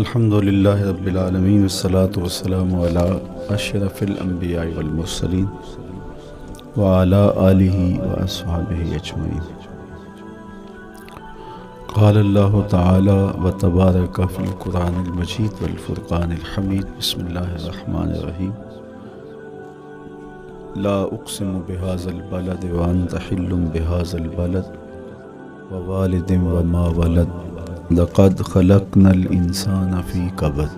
الحمد للہ رب العالمین والصلاة والسلام علی اشرف الانبیاء والمرسلین وعلی آلہ واصحابہ اجمعین۔ قال اللہ تعالی وتبارک فی القرآن المجید والفرقان الحمید۔ بسم اللہ الرحمن الرحیم۔ لا اقسم بہذا البلد وانت حل بہذا البلد ووالد وما ولد لقد خلقنا الانسان فی کبد۔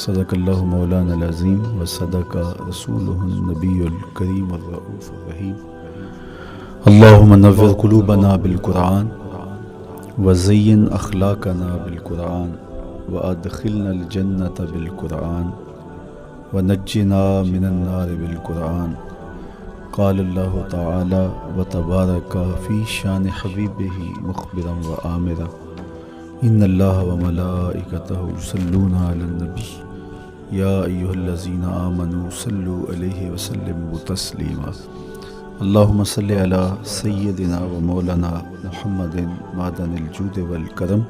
صدق اللہ مولانا العظیم وصدق رسولہ النبی الکریم الرؤوف الرحیم۔ اللہم نور قلوبنا بالقرآن وزین اخلاقنا بالقرآن وادخلنا الجنۃ بالقرآن ونجنا من النار بالقرآن۔ قال اللہ تعالی وتبارک فی شان حبیبہ مخبرا وآمرا ان اللہ وملائکتہ یصلون علی النبی یا ایہا الذین آمنوا صلوا علیہ وسلموا تسلیما۔ اللہم صلی علی سیدنا و مولانا محمد معدن الجود والکرم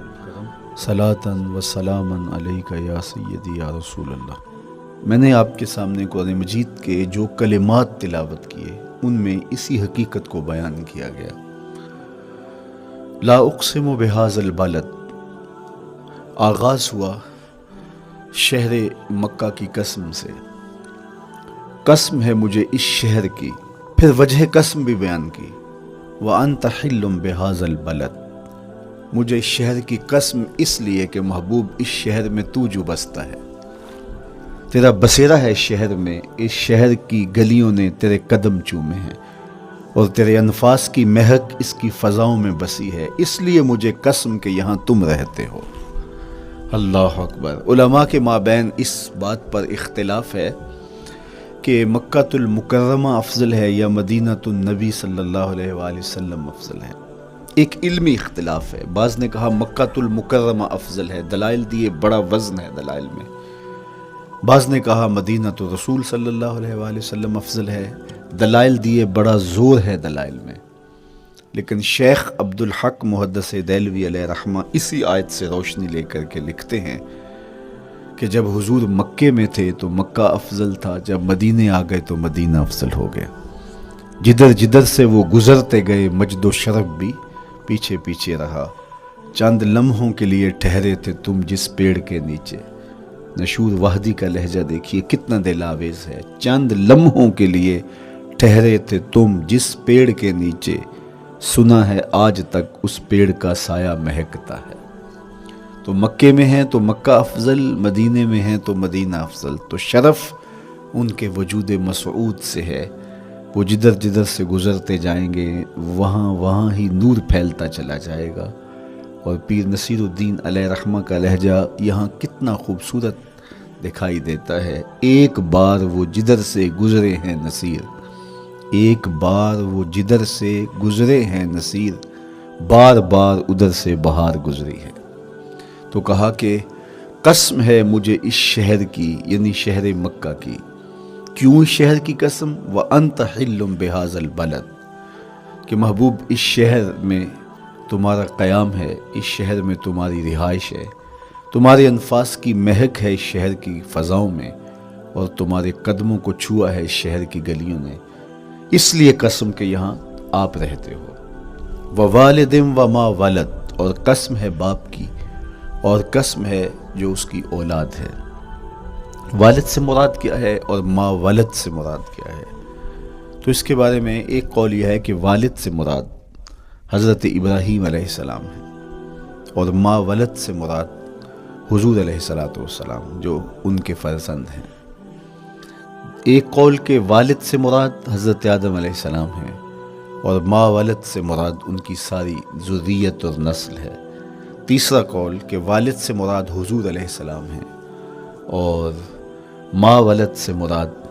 صلاۃ و سلاما علیک یا سیدی یا رسول اللہ۔ میں نے آپ کے سامنے قرآن مجید کے جو کلمات تلاوت کیے ان میں اسی حقیقت کو بیان کیا گیا۔ لا اقسم بہذا البلد، آغاز ہوا شہر مکہ کی قسم سے، قسم ہے مجھے اس شہر کی، پھر وجہ قسم بھی بیان کی، وانت حل بہذا البلد، مجھے اس شہر کی قسم اس لیے کہ محبوب اس شہر میں تو جو بستا ہے، تیرا بسیرا ہے اس شہر میں، اس شہر کی گلیوں نے تیرے قدم چومے ہیں اور تیرے انفاس کی مہک اس کی فضاؤں میں بسی ہے، اس لیے مجھے قسم کہ یہاں تم رہتے ہو۔ اللہ اکبر۔ علماء کے مابین اس بات پر اختلاف ہے کہ مکۃ المکرمہ افضل ہے یا مدینۃ النبی صلی اللہ علیہ وآلہ وسلم افضل ہے۔ ایک علمی اختلاف ہے، بعض نے کہا مکۃ المکرمہ افضل ہے، دلائل دیے، بڑا وزن ہے دلائل میں۔ بعض نے کہا مدینۃ الرسول صلی اللہ علیہ وآلہ وسلم افضل ہے، دلائل دیے، بڑا زور ہے دلائل میں۔ لیکن شیخ عبدالحق محدث دہلوی علیہ رحمہ اسی آیت سے روشنی لے کر کے لکھتے ہیں کہ جب حضور مکے میں تھے تو مکہ افضل تھا، جب مدینے آ گئے تو مدینہ افضل ہو گیا۔ جدھر جدھر سے وہ گزرتے گئے مجد و شرف بھی پیچھے پیچھے رہا، چند لمحوں کے لیے ٹھہرے تھے تم جس پیڑ کے نیچے۔ نشور وحدی کا لہجہ دیکھیے کتنا دل آویز ہے، چند لمحوں کے لیے ٹھہرے تھے تم جس پیڑ کے نیچے، سنا ہے آج تک اس پیڑ کا سایہ مہکتا ہے۔ تو مکے میں ہیں تو مکہ افضل، مدینے میں ہیں تو مدینہ افضل، تو شرف ان کے وجود مسعود سے ہے۔ وہ جدھر جدھر سے گزرتے جائیں گے وہاں وہاں ہی نور پھیلتا چلا جائے گا۔ اور پیر نصیر الدین علیہ رحمہ کا لہجہ یہاں کتنا خوبصورت دکھائی دیتا ہے۔ ایک بار وہ جدھر سے گزرے ہیں نصیر، ایک بار وہ جدھر سے گزرے ہیں نصیر، بار بار ادھر سے بہار گزری ہے۔ تو کہا کہ قسم ہے مجھے اس شہر کی، یعنی شہر مکہ کی۔ کیوں اس شہر کی قسم؟ وَأَنْتَ حِلٌّ بِهَذَا الْبَلَدِ، کہ محبوب اس شہر میں تمہارا قیام ہے، اس شہر میں تمہاری رہائش ہے، تمہارے انفاس کی مہک ہے اس شہر کی فضاؤں میں، اور تمہارے قدموں کو چھوا ہے اس شہر کی گلیوں نے، اس لیے قسم کہ یہاں آپ رہتے ہو۔ وَوَالِدٍ وَمَا وَلَدَ، اور قسم ہے باپ کی، اور قسم ہے جو اس کی اولاد ہے۔ والد سے مراد کیا ہے اور ما ولد سے مراد کیا ہے؟ تو اس کے بارے میں ایک قول یہ ہے کہ والد سے مراد حضرت ابراہیم علیہ السلام ہے، اور ما ولد سے مراد حضور علیہ السلام جو ان کے فرزند ہیں۔ ایک قول کہ والد سے مراد حضرت آدم علیہ السلام ہے، اور ما ولد سے مراد ان کی ساری ذریت اور نسل ہے۔ تیسرا قول کہ والد سے مراد حضور علیہ السلام ہے، اور ما ولد سے مراد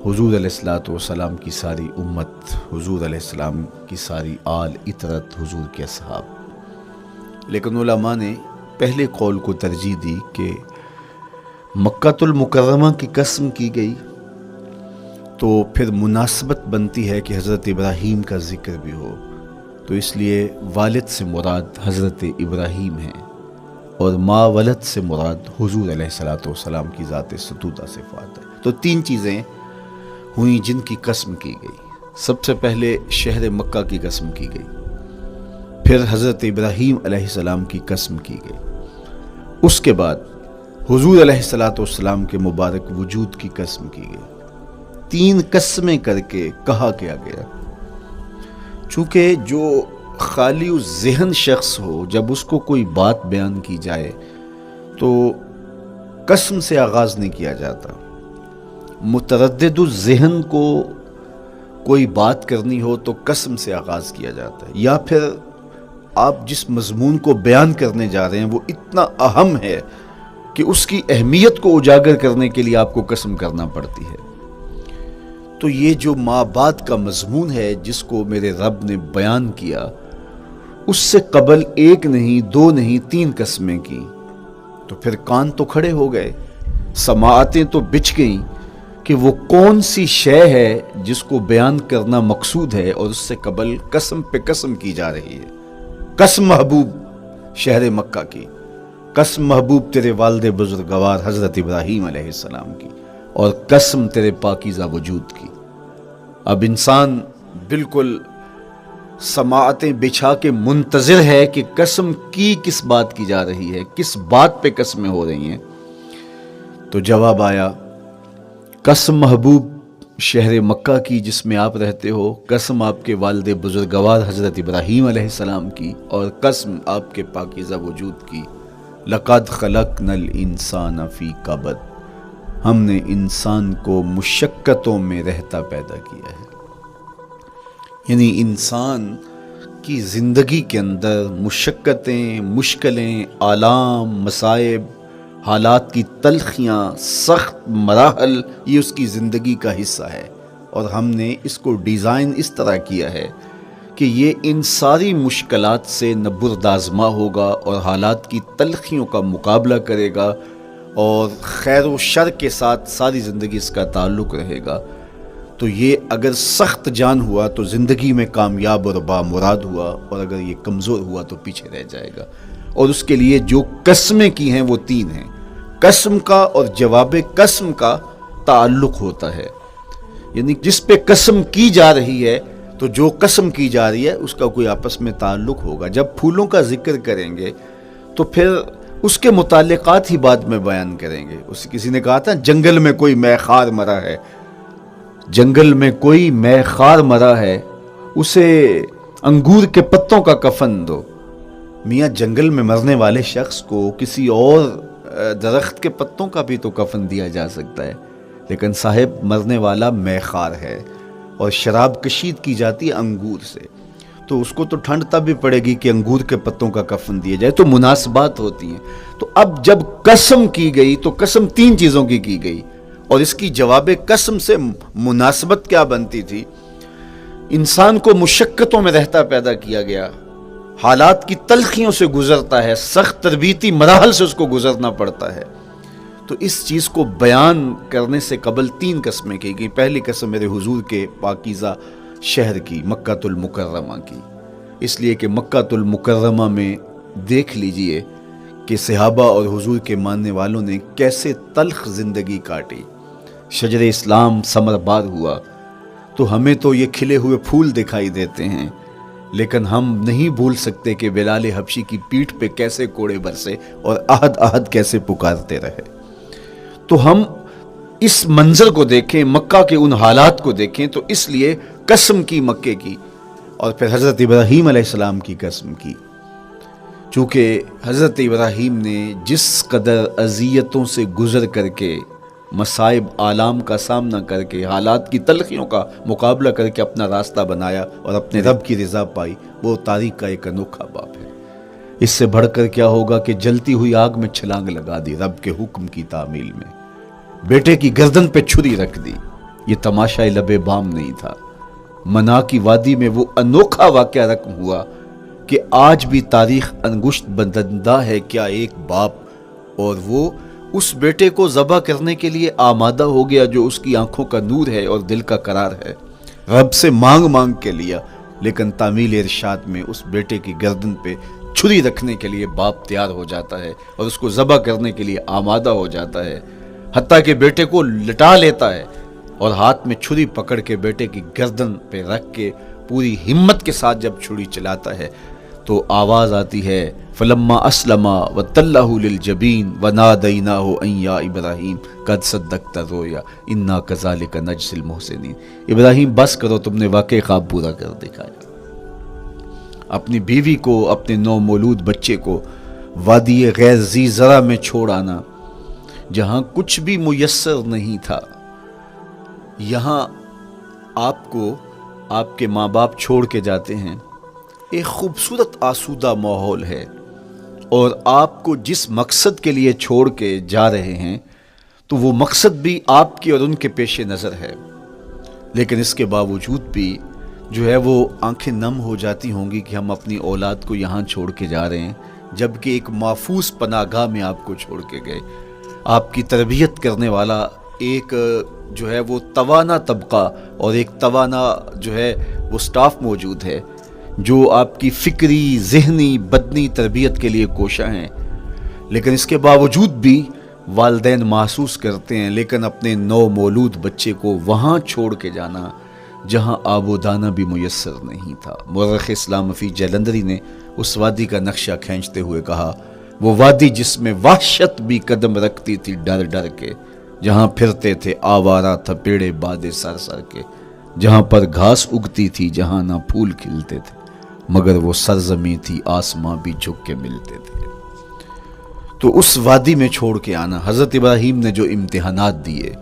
حضور علیہ السلام کی ساری امت، حضور علیہ السلام کی ساری آل اطرت، حضور کے اصحاب۔ لیکن علماء نے پہلے قول کو ترجیح دی کہ مکۃ المکرمہ کی قسم کی گئی تو پھر مناسبت بنتی ہے کہ حضرت ابراہیم کا ذکر بھی ہو، تو اس لیے والد سے مراد حضرت ابراہیم ہیں، اور ما ولد سے مراد حضور علیہ الصلوۃ والسلام کی ذات ستودہ صفات ہے۔ تو 3 چیزیں ہوئیں جن کی قسم کی گئی۔ سب سے پہلے شہر مکہ کی قسم کی گئی، پھر حضرت ابراہیم علیہ السلام کی قسم کی گئی، اس کے بعد حضور علیہ الصلوۃ والسلام کے مبارک وجود کی قسم کی گئی۔ 3 قسمیں کر کے کہا کیا گیا، چونکہ جو خالی ذہن شخص ہو، جب اس کو کوئی بات بیان کی جائے تو قسم سے آغاز نہیں کیا جاتا۔ متردد الذہن کو کوئی بات کرنی ہو تو قسم سے آغاز کیا جاتا ہے، یا پھر آپ جس مضمون کو بیان کرنے جا رہے ہیں وہ اتنا اہم ہے کہ اس کی اہمیت کو اجاگر کرنے کے لیے آپ کو قسم کرنا پڑتی ہے۔ تو یہ جو ما بعد کا مضمون ہے جس کو میرے رب نے بیان کیا، اس سے قبل 1 نہیں 2 نہیں 3 قسمیں کی، تو پھر کان تو کھڑے ہو گئے، سماعتیں تو بچھ گئیں کہ وہ کون سی شے ہے جس کو بیان کرنا مقصود ہے، اور اس سے قبل قسم پہ قسم کی جا رہی ہے۔ قسم محبوب شہر مکہ کی، قسم محبوب تیرے والد بزرگوار حضرت ابراہیم علیہ السلام کی، اور قسم تیرے پاکیزہ وجود کی۔ اب انسان بالکل سماعتیں بچھا کے منتظر ہے کہ قسم کی کس بات کی جا رہی ہے، کس بات پہ قسمیں ہو رہی ہیں۔ تو جواب آیا، قسم محبوب شہر مکہ کی جس میں آپ رہتے ہو، قسم آپ کے والد بزرگوار حضرت ابراہیم علیہ السلام کی، اور قسم آپ کے پاکیزہ وجود کی۔ لقد خلقنا الانسان فی کبد، ہم نے انسان کو مشقتوں میں رہتا پیدا کیا ہے۔ یعنی انسان کی زندگی کے اندر مشقتیں، مشکلیں، آلام، مصائب، حالات کی تلخیاں، سخت مراحل، یہ اس کی زندگی کا حصہ ہے، اور ہم نے اس کو ڈیزائن اس طرح کیا ہے کہ یہ ان ساری مشکلات سے نہ بردآزما ہوگا اور حالات کی تلخیوں کا مقابلہ کرے گا، اور خیر و شر کے ساتھ ساری زندگی اس کا تعلق رہے گا۔ تو یہ اگر سخت جان ہوا تو زندگی میں کامیاب اور بامراد ہوا، اور اگر یہ کمزور ہوا تو پیچھے رہ جائے گا۔ اور اس کے لیے جو قسمیں کی ہیں وہ 3 ہیں۔ قسم کا اور جواب قسم کا تعلق ہوتا ہے، یعنی جس پہ قسم کی جا رہی ہے تو جو قسم کی جا رہی ہے اس کا کوئی آپس میں تعلق ہوگا۔ جب پھولوں کا ذکر کریں گے تو پھر اس کے متعلقات ہی بعد میں بیان کریں گے۔ کسی نے کہا تھا جنگل میں کوئی مے خار مرا ہے، جنگل میں کوئی مے خار مرا ہے، اسے انگور کے پتوں کا کفن دو۔ میاں جنگل میں مرنے والے شخص کو کسی اور درخت کے پتوں کا بھی تو کفن دیا جا سکتا ہے، لیکن صاحب مرنے والا مے خار ہے، اور شراب کشید کی جاتی ہے انگور سے، تو اس کو تو ٹھنڈ تب بھی پڑے گی کہ انگور کے پتوں کا کفن دیا جائے۔ تو مناسبات ہوتی ہیں۔ تو اب جب قسم کی گئی تو قسم 3 چیزوں کی گئی، اور اس کی جواب قسم سے مناسبت کیا بنتی تھی؟ انسان کو مشقتوں میں رہتا پیدا کیا گیا، حالات کی تلخیوں سے گزرتا ہے، سخت تربیتی مراحل سے اس کو گزرنا پڑتا ہے۔ تو اس چیز کو بیان کرنے سے قبل 3 قسمیں کی گئی۔ پہلی قسم میرے حضور کے پاکیزہ شہر کی، مکہ المکرمہ کی، اس لیے کہ مکہ المکرمہ میں دیکھ لیجئے کہ صحابہ اور حضور کے ماننے والوں نے کیسے تلخ زندگی کاٹی۔ شجر اسلام ثمر بار ہوا تو ہمیں تو یہ کھلے ہوئے پھول دکھائی دیتے ہیں، لیکن ہم نہیں بھول سکتے کہ بلال حبشی کی پیٹھ پہ کیسے کوڑے برسے اور احد احد کیسے پکارتے رہے۔ تو ہم اس منظر کو دیکھیں، مکہ کے ان حالات کو دیکھیں، تو اس لیے قسم کی مکے کی، اور پھر حضرت ابراہیم علیہ السلام کی قسم کی، چونکہ حضرت ابراہیم نے جس قدر اذیتوں سے گزر کر کے، مصائب آلام کا سامنا کر کے، حالات کی تلخیوں کا مقابلہ کر کے اپنا راستہ بنایا اور اپنے رب کی رضا پائی، وہ تاریخ کا ایک انوکھا باب ہے۔ اس سے بڑھ کر کیا ہوگا کہ جلتی ہوئی آگ میں چھلانگ لگا دی رب کے حکم کی تعمیل میں، بیٹے کی گردن پہ چھری رکھ دی۔ یہ تماشا لب بام نہیں تھا، منا کی وادی میں وہ انوکھا واقعہ رقم ہوا کہ آج بھی تاریخ انگشت بدندہ ہے کیا ایک باپ، اور وہ اس بیٹے کو ذبح کرنے کے لیے آمادہ ہو گیا جو اس کی آنکھوں کا نور ہے اور دل کا قرار ہے، رب سے مانگ مانگ کے لیا، لیکن تعمیل ارشاد میں اس بیٹے کی گردن پہ چھری رکھنے کے لیے باپ تیار ہو جاتا ہے اور اس کو ذبح کرنے کے لیے آمادہ ہو جاتا ہے، حتیٰ کہ بیٹے کو لٹا لیتا ہے اور ہاتھ میں چھری پکڑ کے بیٹے کی گردن پہ رکھ کے پوری ہمت کے ساتھ جب چھری چلاتا ہے تو آواز آتی ہے فلما اسلم وتلہ للجبین ونادیناہ ان یا ابراہیم قد صدقت الرؤیا انا کذالک نجزی المحسنین۔ ابراہیم بس کرو، تم نے واقعی خواب پورا کر دکھایا۔ اپنی بیوی کو، اپنے نو مولود بچے کو وادی غیر ذی زرع میں چھوڑ آنا، جہاں کچھ بھی میسر نہیں تھا، یہاں آپ کو آپ کے ماں باپ چھوڑ کے جاتے ہیں، ایک خوبصورت آسودہ ماحول ہے، اور آپ کو جس مقصد کے لیے چھوڑ کے جا رہے ہیں تو وہ مقصد بھی آپ کے اور ان کے پیش نظر ہے، لیکن اس کے باوجود بھی جو ہے وہ آنکھیں نم ہو جاتی ہوں گی کہ ہم اپنی اولاد کو یہاں چھوڑ کے جا رہے ہیں، جبکہ ایک محفوظ پناہ گاہ میں آپ کو چھوڑ کے گئے۔ آپ کی تربیت کرنے والا ایک جو ہے وہ توانا طبقہ اور ایک توانا جو ہے وہ سٹاف موجود ہے جو آپ کی فکری، ذہنی، بدنی تربیت کے لیے کوشاں ہیں، لیکن اس کے باوجود بھی والدین محسوس کرتے ہیں لیکن اپنے نو مولود بچے کو وہاں چھوڑ کے جانا جہاں آب و دانہ بھی میسر نہیں تھا۔ مورخ اسلام فی جلندری نے اس وادی کا نقشہ کھینچتے ہوئے کہا، وہ وادی جس میں وحشت بھی قدم رکھتی تھی ڈر ڈر کے، جہاں پھرتے تھے آوارہ تھپیڑے بادے سر سر کے، جہاں پر گھاس اگتی تھی، جہاں نہ پھول کھلتے تھے، مگر وہ سرزمین تھی آسماں بھی جھک کے ملتے تھے۔ تو اس وادی میں چھوڑ کے آنا، حضرت ابراہیم نے جو امتحانات دیے،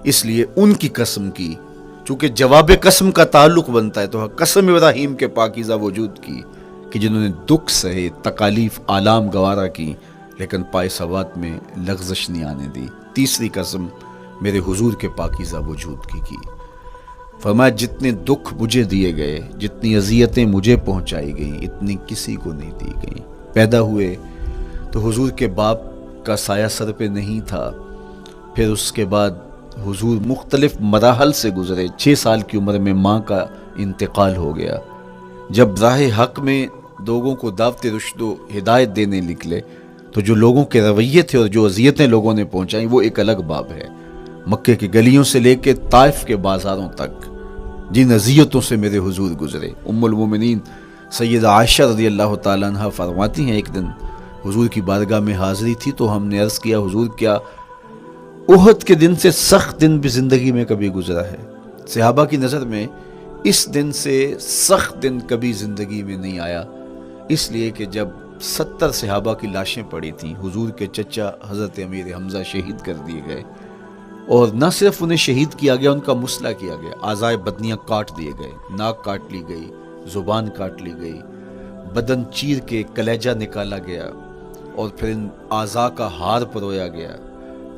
اس لیے ان کی قسم کی، چونکہ جواب قسم کا تعلق بنتا ہے تو قسم ابراہیم کے پاکیزہ وجود کی کہ جنہوں نے دکھ سہے، تکالیف، آلام گوارا کی، لیکن پائے ثوات میں لغزش نہیں آنے دی۔ تیسری قسم میرے حضور کے پاکیزہ وجود کی فرمایا جتنے دکھ مجھے دیے گئے، جتنی اذیتیں مجھے پہنچائی گئیں، اتنی کسی کو نہیں دی گئیں۔ پیدا ہوئے تو حضور کے باپ کا سایہ سر پہ نہیں تھا، پھر اس کے بعد حضور مختلف مراحل سے گزرے، 6 سال کی عمر میں ماں کا انتقال ہو گیا۔ جب راہ حق میں لوگوں کو دعوت رشد و ہدایت دینے نکلے تو جو لوگوں کے رویے تھے اور جو اذیتیں لوگوں نے پہنچائیں وہ ایک الگ باب ہے۔ مکے کی گلیوں سے لے کے طائف کے بازاروں تک جن اذیتوں سے میرے حضور گزرے، ام المومنین سیدہ عائشہ رضی اللہ تعالیٰ عنہ فرماتی ہیں ایک دن حضور کی بارگاہ میں حاضری تھی تو ہم نے عرض کیا حضور کیا احد کے دن سے سخت دن بھی زندگی میں کبھی گزرا ہے؟ صحابہ کی نظر میں اس دن سے سخت دن کبھی زندگی میں نہیں آیا، اس لیے کہ جب 70 صحابہ کی لاشیں پڑی تھیں، حضور کے چچا حضرت امیر حمزہ شہید کر دیے گئے، اور نہ صرف انہیں شہید کیا گیا، ان کا مسئلہ کیا گیا، اعضائے بدنیاں کاٹ دیے گئے، ناک کاٹ لی گئی، زبان کاٹ لی گئی، بدن چیر کے کلیجہ نکالا گیا، اور پھر ان اعضاء کا ہار پرویا گیا،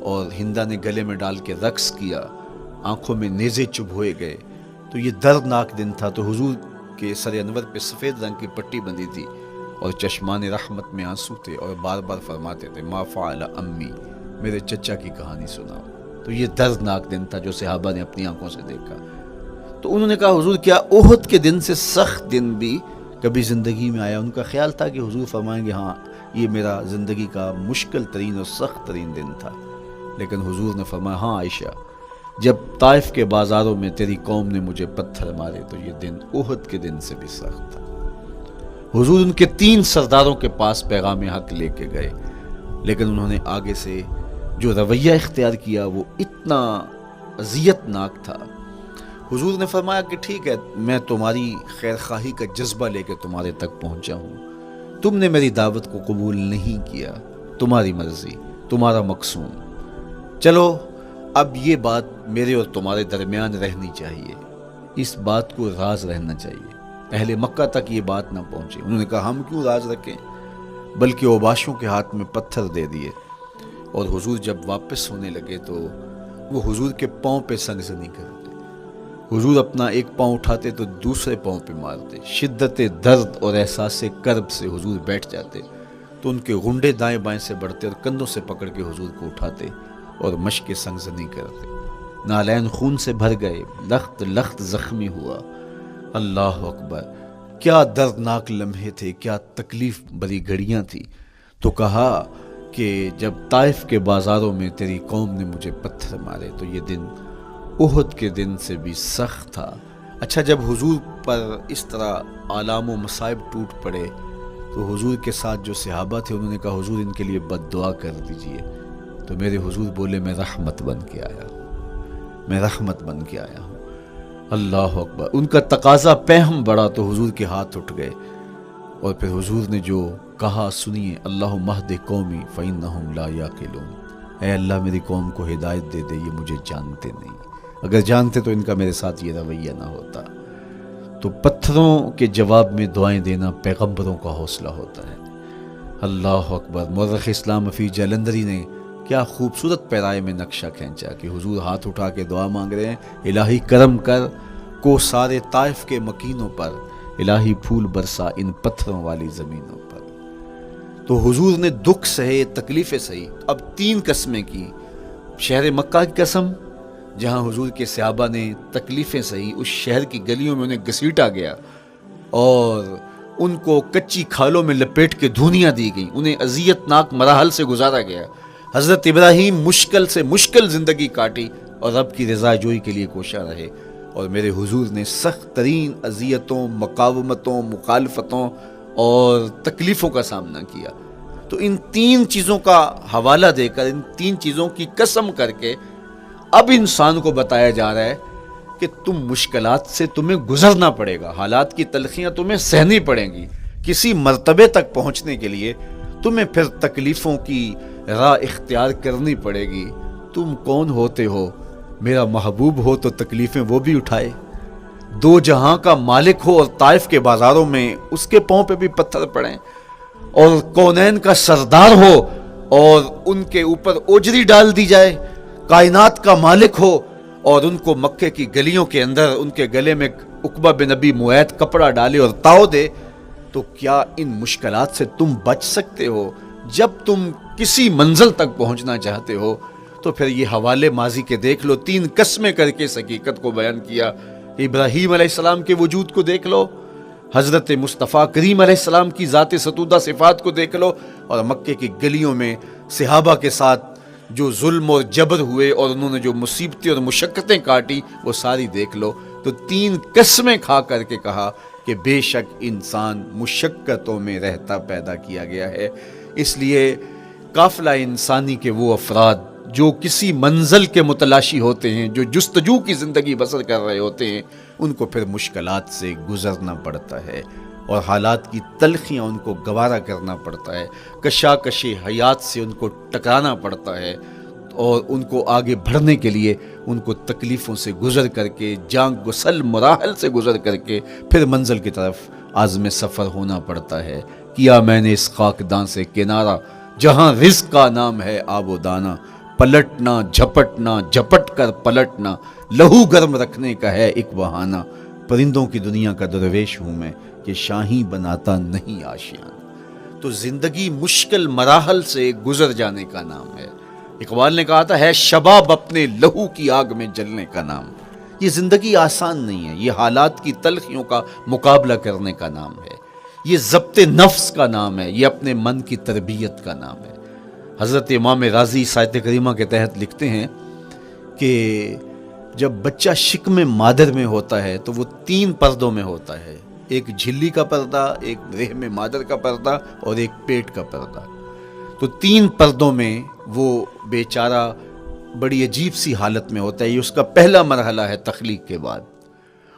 اور ہندا نے گلے میں ڈال کے رقص کیا، آنکھوں میں نیزے چبھوئے گئے۔ تو یہ دردناک دن تھا۔ تو حضور کے سر انور پہ سفید رنگ کی پٹی بندھی تھی اور چشمان رحمت میں آنسو تھے، اور بار بار فرماتے تھے ما فعل امی، میرے چچا کی کہانی سناؤ۔ تو یہ دردناک دن تھا جو صحابہ نے اپنی آنکھوں سے دیکھا۔ تو انہوں نے کہا حضور کیا احد کے دن سے سخت دن بھی کبھی زندگی میں آیا؟ ان کا خیال تھا کہ حضور فرمائیں گے ہاں یہ میرا زندگی کا مشکل ترین اور سخت ترین دن تھا، لیکن حضور نے فرمایا ہاں عائشہ، جب طائف کے بازاروں میں تیری قوم نے مجھے پتھر مارے تو یہ دن احد کے دن سے بھی سخت تھا۔ حضور ان کے 3 سرداروں کے پاس پیغام حق لے کے گئے، لیکن انہوں نے آگے سے جو رویہ اختیار کیا وہ اتنا اذیت ناک تھا۔ حضور نے فرمایا کہ ٹھیک ہے، میں تمہاری خیر خواہی کا جذبہ لے کے تمہارے تک پہنچا ہوں، تم نے میری دعوت کو قبول نہیں کیا، تمہاری مرضی، تمہارا مقصود، چلو اب یہ بات میرے اور تمہارے درمیان رہنی چاہیے، اس بات کو راز رہنا چاہیے، اہل مکہ تک یہ بات نہ پہنچے۔ انہوں نے کہا ہم کیوں راز رکھیں، بلکہ اوباشوں کے ہاتھ میں پتھر دے دیے، اور حضور جب واپس ہونے لگے تو وہ حضور کے پاؤں پہ سنگزنی کرتے، حضور اپنا ایک پاؤں اٹھاتے تو دوسرے پاؤں پہ مارتے، شدت درد اور احساس کرب سے حضور بیٹھ جاتے تو ان کے غنڈے دائیں بائیں سے بڑھتے اور کندھوں سے پکڑ کے حضور کو اٹھاتے اور مشق سنگزنی کرتے۔ نالین خون سے بھر گئے، لخت لخت زخمی ہوا، اللہ اکبر۔ کیا دردناک لمحے تھے، کیا تکلیف بری گھڑیاں تھی. تو کہا کہ جب طائف کے بازاروں میں تیری قوم نے مجھے پتھر مارے تو یہ دن احد کے دن سے بھی سخت تھا. اچھا، جب حضور پر اس طرح آلام و مصائب ٹوٹ پڑے تو حضور کے ساتھ جو صحابہ تھے انہوں نے کہا حضور ان کے لیے بد دعا کر دیجئے. تو میرے حضور بولے میں رحمت بن کے آیا ہوں، میں رحمت بن کے آیا ہوں. اللہ اکبر. ان کا تقاضا پہم بڑا تو حضور کے ہاتھ اٹھ گئے اور پھر حضور نے جو کہا سنیے، اللہم اہد قومی فإنہم لا یعقلون. اے اللہ میری قوم کو ہدایت دے دے، یہ مجھے جانتے نہیں، اگر جانتے تو ان کا میرے ساتھ یہ رویہ نہ ہوتا. تو پتھروں کے جواب میں دعائیں دینا پیغمبروں کا حوصلہ ہوتا ہے. اللہ اکبر. مورخ اسلام حفیظ جلندری نے کیا خوبصورت پیرائے میں نقشہ کھینچا کہ حضور ہاتھ اٹھا کے دعا مانگ رہے ہیں، الہی کرم کر کو سارے طائف کے مکینوں پر، الہی پھول برسا ان پتھروں والی زمینوں پر. تو حضور نے دکھ سہے، تکلیفیں سہی. اب 3 قسمیں کی. شہر مکہ کی قسم جہاں حضور کے صحابہ نے تکلیفیں سہی، اس شہر کی گلیوں میں انہیں گھسیٹا گیا اور ان کو کچی کھالوں میں لپیٹ کے دھونیاں دی گئیں، انہیں اذیت ناک مراحل سے گزارا گیا. حضرت ابراہیم مشکل سے مشکل زندگی کاٹی اور رب کی رضا جوئی کے لیے کوشاں رہے، اور میرے حضور نے سخت ترین اذیتوں، مقاومتوں، مخالفتوں اور تکلیفوں کا سامنا کیا. تو ان 3 چیزوں کا حوالہ دے کر، ان 3 چیزوں کی قسم کر کے اب انسان کو بتایا جا رہا ہے کہ تم مشکلات سے تمہیں گزرنا پڑے گا، حالات کی تلخیاں تمہیں سہنی پڑیں گی. کسی مرتبے تک پہنچنے کے لیے تمہیں پھر تکلیفوں کی راہ اختیار کرنی پڑے گی. تم کون ہوتے ہو؟ میرا محبوب ہو تو تکلیفیں وہ بھی اٹھائے، 2 جہاں کا مالک ہو اور طائف کے بازاروں میں اس کے پاؤں پہ بھی پتھر پڑیں، اور کونین کا سردار ہو اور ان کے اوپر اوجری ڈال دی جائے، کائنات کا مالک ہو اور ان کو مکے کی گلیوں کے اندر ان کے گلے میں عقبہ بن ابی معیط کپڑا ڈالے اور تاؤ دے. تو کیا ان مشکلات سے تم بچ سکتے ہو؟ جب تم کسی منزل تک پہنچنا چاہتے ہو تو پھر یہ حوالے ماضی کے دیکھ لو. 3 قسمیں کر کے اس حقیقت کو بیان کیا. ابراہیم علیہ السلام کے وجود کو دیکھ لو، حضرت مصطفیٰ کریم علیہ السلام کی ذات ستودہ صفات کو دیکھ لو، اور مکے کی گلیوں میں صحابہ کے ساتھ جو ظلم اور جبر ہوئے اور انہوں نے جو مصیبتیں اور مشقتیں کاٹی وہ ساری دیکھ لو. تو 3 قسمیں کھا کر کے کہا کہ بے شک انسان مشقتوں میں رہتا پیدا کیا گیا ہے. اس لیے قافلہ انسانی کے وہ افراد جو کسی منزل کے متلاشی ہوتے ہیں، جو جستجو کی زندگی بسر کر رہے ہوتے ہیں، ان کو پھر مشکلات سے گزرنا پڑتا ہے اور حالات کی تلخیاں ان کو گوارا کرنا پڑتا ہے، کشاکش حیات سے ان کو ٹکرانا پڑتا ہے، اور ان کو آگے بڑھنے کے لیے ان کو تکلیفوں سے گزر کر کے، جان گسل مراحل سے گزر کر کے پھر منزل کی طرف عازم سفر ہونا پڑتا ہے. کیا میں نے اس خاکدان سے کنارہ جہاں رزق کا نام ہے آب و دانہ، پلٹنا جھپٹنا جھپٹ کر پلٹنا لہو گرم رکھنے کا ہے ایک بہانہ. پرندوں کی دنیا کا درویش ہوں میں کہ شاہی بناتا نہیں آشیان. تو زندگی مشکل مراحل سے گزر جانے کا نام ہے. اقبال نے کہا تھا ہے شباب اپنے لہو کی آگ میں جلنے کا نام. یہ زندگی آسان نہیں ہے، یہ حالات کی تلخیوں کا مقابلہ کرنے کا نام ہے، یہ ضبط نفس کا نام ہے، یہ اپنے من کی تربیت کا نام ہے. حضرت امام راضی آیت کریمہ کے تحت لکھتے ہیں کہ جب بچہ شکم مادر میں ہوتا ہے تو وہ 3 پردوں میں ہوتا ہے، ایک جھلی کا پردہ، ایک رحم مادر کا پردہ اور ایک پیٹ کا پردہ. تو 3 پردوں میں وہ بیچارہ بڑی عجیب سی حالت میں ہوتا ہے. یہ اس کا پہلا مرحلہ ہے تخلیق کے بعد.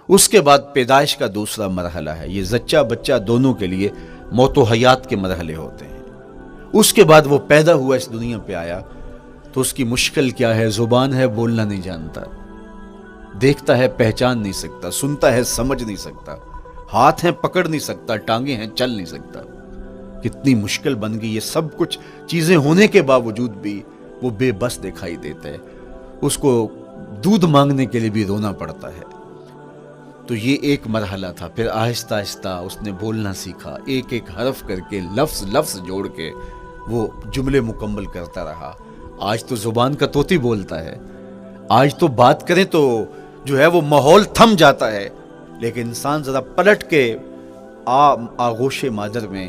اس کے بعد پیدائش کا دوسرا مرحلہ ہے. یہ زچہ بچہ دونوں کے لیے موت و حیات کے مرحلے ہوتے ہیں. اس کے بعد وہ پیدا ہوا، اس دنیا پہ آیا تو اس کی مشکل کیا ہے؟ زبان ہے، بولنا نہیں جانتا، دیکھتا ہے پہچان نہیں سکتا، سنتا ہے سمجھ نہیں سکتا، ہاتھ ہیں پکڑ نہیں سکتا، ٹانگیں ہیں چل نہیں سکتا. کتنی مشکل بن گئی. یہ سب کچھ چیزیں ہونے کے باوجود بھی وہ بے بس دکھائی دیتا ہے. اس کو دودھ مانگنے کے لیے بھی رونا پڑتا ہے. تو یہ ایک مرحلہ تھا. پھر آہستہ آہستہ اس نے بولنا سیکھا، ایک ایک حرف کر کے، لفظ لفظ جوڑ کے وہ جملے مکمل کرتا رہا. آج تو زبان کا طوطی بولتا ہے، آج تو بات کریں تو جو ہے وہ ماحول تھم جاتا ہے. لیکن انسان ذرا پلٹ کے آغوش مادر میں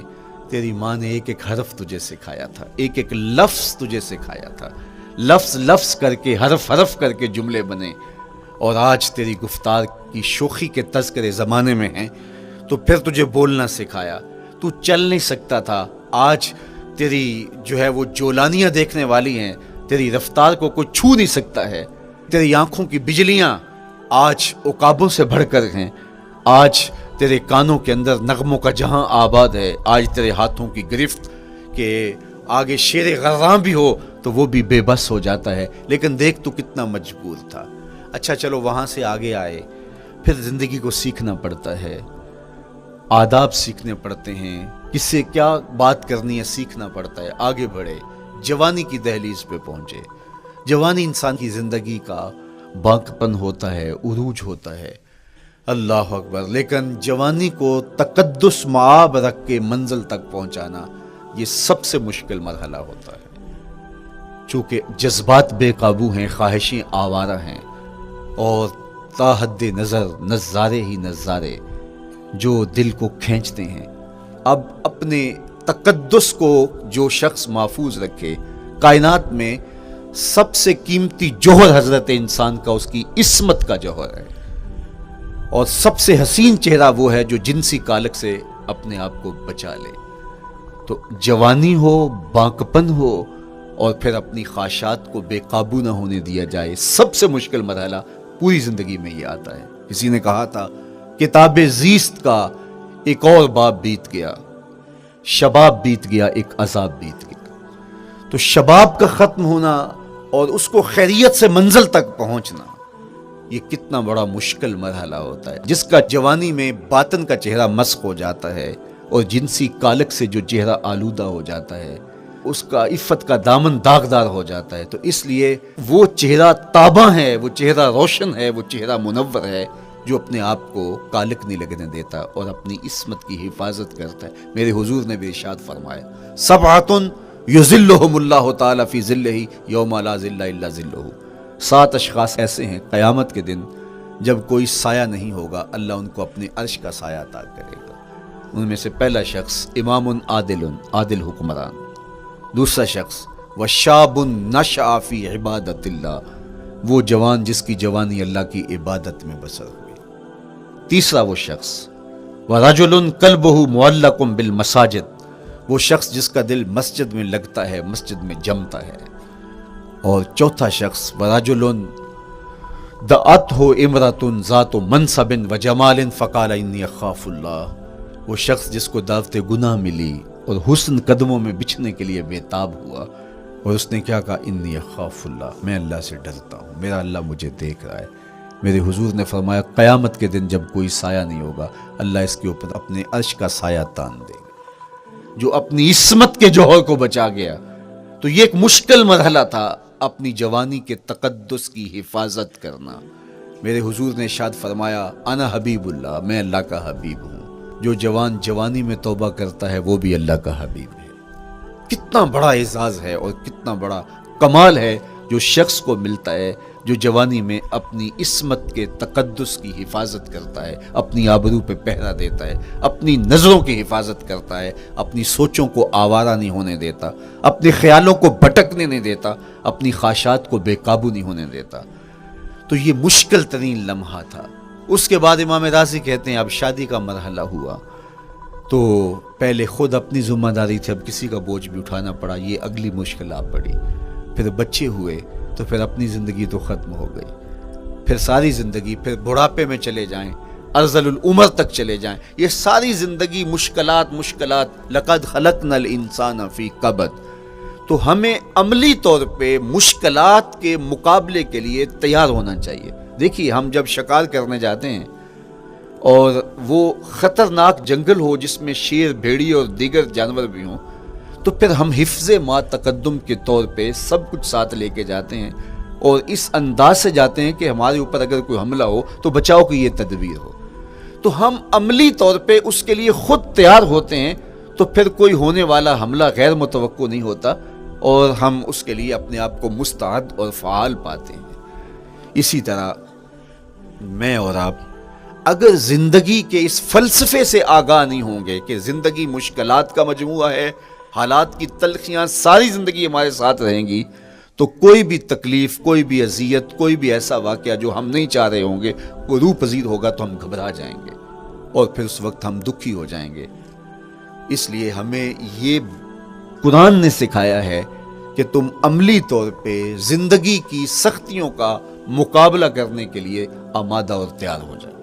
تیری ماں نے ایک ایک حرف تجھے سکھایا تھا، ایک ایک لفظ تجھے سکھایا تھا، لفظ لفظ کر کے، حرف حرف کر کے جملے بنے، اور آج تیری گفتار کی شوخی کے تذکرے زمانے میں ہیں، تو پھر تجھے بولنا سکھایا، تو چل نہیں سکتا تھا، آج تیری جو ہے وہ جولانیاں دیکھنے والی ہیں، تیری رفتار کو کوئی چھو نہیں سکتا ہے، تیری آنکھوں کی بجلیاں آج عقابوں سے بڑھ کر ہیں، آج تیرے کانوں کے اندر نغموں کا جہاں آباد ہے، آج تیرے ہاتھوں کی گرفت کہ آگے شیر غراں بھی ہو تو وہ بھی بے بس ہو جاتا ہے، لیکن دیکھ تو کتنا مجبور تھا۔ اچھا چلو وہاں سے آگے آئے، پھر زندگی کو سیکھنا پڑتا ہے، آداب سیکھنے پڑتے ہیں، کس سے کیا بات کرنی ہے سیکھنا پڑتا ہے، آگے بڑھے، جوانی کی دہلیز پہ پہنچے۔ جوانی انسان کی زندگی کا باقپن ہوتا ہے، عروج ہوتا ہے، اللہ اکبر، لیکن جوانی کو تقدس معاب رکھ کے منزل تک پہنچانا یہ سب سے مشکل مرحلہ ہوتا ہے، چونکہ جذبات بے قابو ہیں، خواہشیں آوارہ ہیں، اور تا حد نظر نظارے ہی نظارے جو دل کو کھینچتے ہیں۔ اب اپنے تقدس کو جو شخص محفوظ رکھے، کائنات میں سب سے قیمتی جوہر حضرت انسان کا اس کی عصمت کا جوہر ہے، اور سب سے حسین چہرہ وہ ہے جو جنسی کالک سے اپنے آپ کو بچا لے۔ تو جوانی ہو، باقپن ہو، اور پھر اپنی خواہشات کو بے قابو نہ ہونے دیا جائے، سب سے مشکل مرحلہ پوری زندگی میں یہ آتا ہے۔ کسی نے کہا تھا کتاب زیست کا ایک اور باب بیت گیا، شباب بیت گیا، ایک عذاب بیت گیا۔ تو شباب کا ختم ہونا اور اس کو خیریت سے منزل تک پہنچنا، یہ کتنا بڑا مشکل مرحلہ ہوتا ہے، جس کا جوانی میں باطن کا چہرہ مسخ ہو جاتا ہے اور جنسی کالک سے جو چہرہ آلودہ ہو جاتا ہے، اس کا عفت کا دامن داغدار ہو جاتا ہے۔ تو اس لیے وہ چہرہ تاباں ہے، وہ چہرہ روشن ہے، وہ چہرہ منور ہے جو اپنے آپ کو کالک نہیں لگنے دیتا اور اپنی عصمت کی حفاظت کرتا ہے۔ میرے حضور نے بھی ارشاد فرمایا، سبعۃ یظلھم اللہ تعالی فی ظلہ یوم لا ظل الا ظلہ، 7 اشخاص ایسے ہیں قیامت کے دن جب کوئی سایہ نہیں ہوگا، اللہ ان کو اپنے عرش کا سایہ عطا کرے گا۔ ان میں سے پہلا شخص امام عادل حکمران، دوسرا شخص وشاب نشأ فی عبادت اللہ، وہ جوان جس کی جوانی اللہ کی عبادت میں بسر ہوئی، تیسرا وہ شخص ورجل قلبہ معلق بالمساجد، وہ شخص جس کا دل مسجد میں لگتا ہے، مسجد میں جمتا ہے، اور چوتھا شخص ورجل دعته امرأة ذات منصب وجمال فقال انی اخاف اللہ، وہ شخص جس کو دعوت گناہ ملی اور حسن قدموں میں بچھنے کے لیے بےتاب ہوا، اور اس نے کیا کہا، انی اخاف اللہ، میں اللہ سے ڈرتا ہوں، میرا اللہ مجھے دیکھ رہا ہے۔ میرے حضور نے فرمایا قیامت کے دن جب کوئی سایہ نہیں ہوگا، اللہ اس کے اوپر اپنے عرش کا سایہ تان دے گا، جو اپنی عصمت کے جوہر کو بچا گیا۔ تو یہ ایک مشکل مرحلہ تھا، اپنی جوانی کے تقدس کی حفاظت کرنا۔ میرے حضور نے ارشاد فرمایا، انا حبیب اللہ، میں اللہ کا حبیب ہوں، جو جوان جوانی میں توبہ کرتا ہے وہ بھی اللہ کا حبیب ہے۔ کتنا بڑا اعزاز ہے اور کتنا بڑا کمال ہے جو شخص کو ملتا ہے جو جوانی میں اپنی عصمت کے تقدس کی حفاظت کرتا ہے، اپنی آبرو پہ پہرا دیتا ہے، اپنی نظروں کی حفاظت کرتا ہے، اپنی سوچوں کو آوارہ نہیں ہونے دیتا، اپنے خیالوں کو بھٹکنے نہیں دیتا، اپنی خواہشات کو بے قابو نہیں ہونے دیتا۔ تو یہ مشکل ترین لمحہ تھا۔ اس کے بعد امام راضی کہتے ہیں اب شادی کا مرحلہ ہوا، تو پہلے خود اپنی ذمہ داری تھی، اب کسی کا بوجھ بھی اٹھانا پڑا، یہ اگلی مشکل آ پڑی۔ پھر بچے ہوئے تو پھر اپنی زندگی تو ختم ہو گئی، پھر ساری زندگی، پھر بڑھاپے میں چلے جائیں، ارذل العمر تک چلے جائیں، یہ ساری زندگی مشکلات۔ لقد خلقنا الانسان فی کبد۔ تو ہمیں عملی طور پہ مشکلات کے مقابلے کے لیے تیار ہونا چاہیے۔ دیکھیے ہم جب شکار کرنے جاتے ہیں اور وہ خطرناک جنگل ہو جس میں شیر، بھیڑی اور دیگر جانور بھی ہوں، تو پھر ہم حفظ ما تقدم کے طور پہ سب کچھ ساتھ لے کے جاتے ہیں اور اس انداز سے جاتے ہیں کہ ہمارے اوپر اگر کوئی حملہ ہو تو بچاؤ کی یہ تدبیر ہو۔ تو ہم عملی طور پہ اس کے لیے خود تیار ہوتے ہیں، تو پھر کوئی ہونے والا حملہ غیر متوقع نہیں ہوتا اور ہم اس کے لیے اپنے آپ کو مستعد اور فعال پاتے ہیں۔ اسی طرح میں اور آپ اگر زندگی کے اس فلسفے سے آگاہ نہیں ہوں گے کہ زندگی مشکلات کا مجموعہ ہے، حالات کی تلخیاں ساری زندگی ہمارے ساتھ رہیں گی، تو کوئی بھی تکلیف، کوئی بھی اذیت، کوئی بھی ایسا واقعہ جو ہم نہیں چاہ رہے ہوں گے وہ روح پذیر ہوگا تو ہم گھبرا جائیں گے اور پھر اس وقت ہم دکھی ہو جائیں گے۔ اس لیے ہمیں یہ قرآن نے سکھایا ہے کہ تم عملی طور پہ زندگی کی سختیوں کا مقابلہ کرنے کے لیے آمادہ اور تیار ہو جائے۔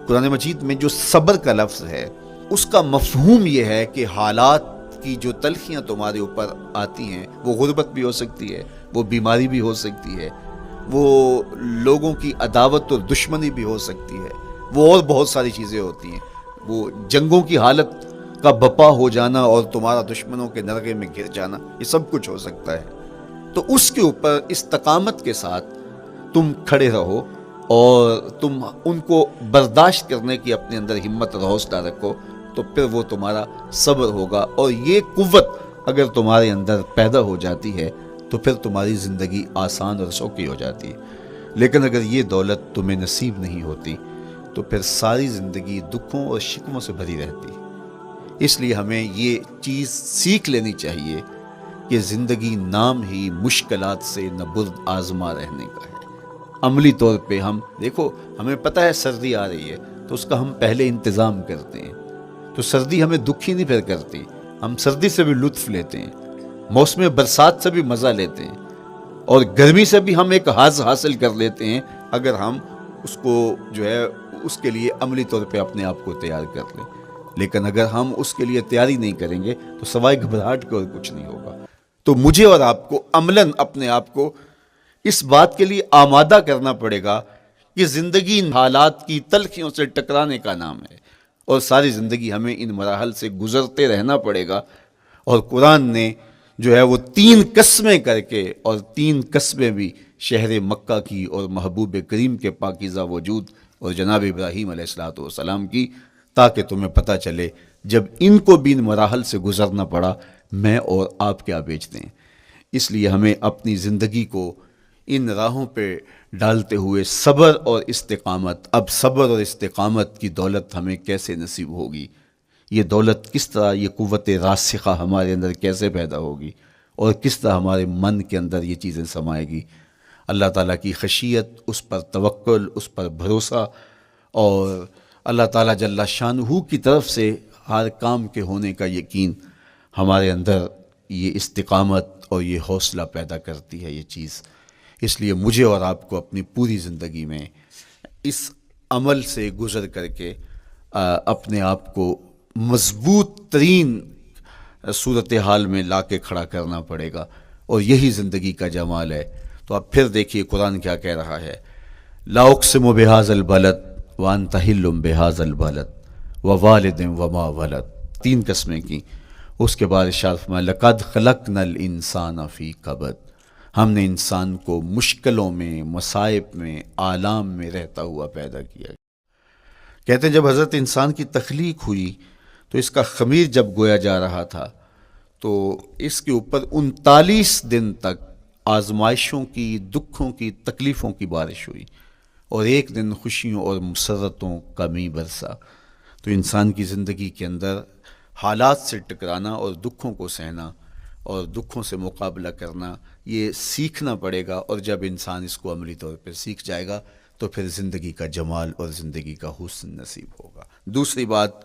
قرآن مجید میں جو صبر کا لفظ ہے اس کا مفہوم یہ ہے کہ حالات کی جو تلخیاں تمہارے اوپر آتی ہیں، وہ غربت بھی ہو سکتی ہے، وہ بیماری بھی ہو سکتی ہے، وہ لوگوں کی عداوت اور دشمنی بھی ہو سکتی ہے، وہ اور بہت ساری چیزیں ہوتی ہیں، وہ جنگوں کی حالت کا بپا ہو جانا اور تمہارا دشمنوں کے نرغے میں گر جانا، یہ سب کچھ ہو سکتا ہے۔ تو اس کے اوپر استقامت کے ساتھ تم کھڑے رہو اور تم ان کو برداشت کرنے کی اپنے اندر ہمت اور حوصلہ رکھو، تو پھر وہ تمہارا صبر ہوگا، اور یہ قوت اگر تمہارے اندر پیدا ہو جاتی ہے تو پھر تمہاری زندگی آسان اور سوکھی ہو جاتی ہے۔ لیکن اگر یہ دولت تمہیں نصیب نہیں ہوتی تو پھر ساری زندگی دکھوں اور شکووں سے بھری رہتی ہے۔ اس لیے ہمیں یہ چیز سیکھ لینی چاہیے کہ زندگی نام ہی مشکلات سے نبرد آزما رہنے کا ہے۔ عملی طور پہ ہم دیکھو، ہمیں پتہ ہے سردی آ رہی ہے تو اس کا ہم پہلے انتظام کرتے ہیں، تو سردی ہمیں دکھی نہیں پھر کرتی، ہم سردی سے بھی لطف لیتے ہیں، موسم برسات سے بھی مزہ لیتے ہیں، اور گرمی سے بھی ہم ایک حاص حاصل کر لیتے ہیں اگر ہم اس کو جو ہے اس کے لیے عملی طور پہ اپنے آپ کو تیار کر لیں۔ لیکن اگر ہم اس کے لیے تیاری نہیں کریں گے تو سوائے گھبراہٹ کے اور کچھ نہیں ہوگا۔ تو مجھے اور آپ کو عملاً اپنے آپ کو اس بات کے لیے آمادہ کرنا پڑے گا کہ زندگی ان حالات کی تلخیوں سے ٹکرانے کا نام ہے، اور ساری زندگی ہمیں ان مراحل سے گزرتے رہنا پڑے گا۔ اور قرآن نے جو ہے وہ 3 قسمیں کر کے، اور 3 قسمیں بھی شہر مکہ کی اور محبوب کریم کے پاکیزہ وجود اور جناب ابراہیم علیہ السلام کی، تاکہ تمہیں پتہ چلے جب ان کو بھی ان مراحل سے گزرنا پڑا میں اور آپ کیا بیچتے ہیں۔ اس لیے ہمیں اپنی زندگی کو ان راہوں پہ ڈالتے ہوئے صبر اور استقامت، اب صبر اور استقامت کی دولت ہمیں کیسے نصیب ہوگی، یہ دولت کس طرح، یہ قوت راسخہ ہمارے اندر کیسے پیدا ہوگی، اور کس طرح ہمارے من کے اندر یہ چیزیں سمائے گی۔ اللہ تعالیٰ کی خشیت، اس پر توکل، اس پر بھروسہ، اور اللہ تعالیٰ جل شانہ کی طرف سے ہر کام کے ہونے کا یقین ہمارے اندر یہ استقامت اور یہ حوصلہ پیدا کرتی ہے یہ چیز۔ اس لیے مجھے اور آپ کو اپنی پوری زندگی میں اس عمل سے گزر کر کے اپنے آپ کو مضبوط ترین صورتحال میں لا کے کھڑا کرنا پڑے گا، اور یہی زندگی کا جمال ہے۔ تو اب پھر دیکھیے قرآن کیا کہہ رہا ہے، لا اقسم بہذا البلد وانت حل بہذا البلد ووالد وما ولد، 3 قسمیں کی۔ اس کے بعد ارشاد فرمایا لقد خلقنا الانسان فی کبد، ہم نے انسان کو مشکلوں میں، مصائب میں، آلام میں رہتا ہوا پیدا کیا۔ کہتے ہیں جب حضرت انسان کی تخلیق ہوئی تو اس کا خمیر جب گویا جا رہا تھا تو اس کے اوپر 39 دن تک آزمائشوں کی، دکھوں کی، تکلیفوں کی بارش ہوئی، اور ایک دن خوشیوں اور مسرتوں کا می برسا۔ تو انسان کی زندگی کے اندر حالات سے ٹکرانا اور دکھوں کو سہنا اور دکھوں سے مقابلہ کرنا، یہ سیکھنا پڑے گا، اور جب انسان اس کو عملی طور پہ سیکھ جائے گا تو پھر زندگی کا جمال اور زندگی کا حسن نصیب ہوگا۔ دوسری بات،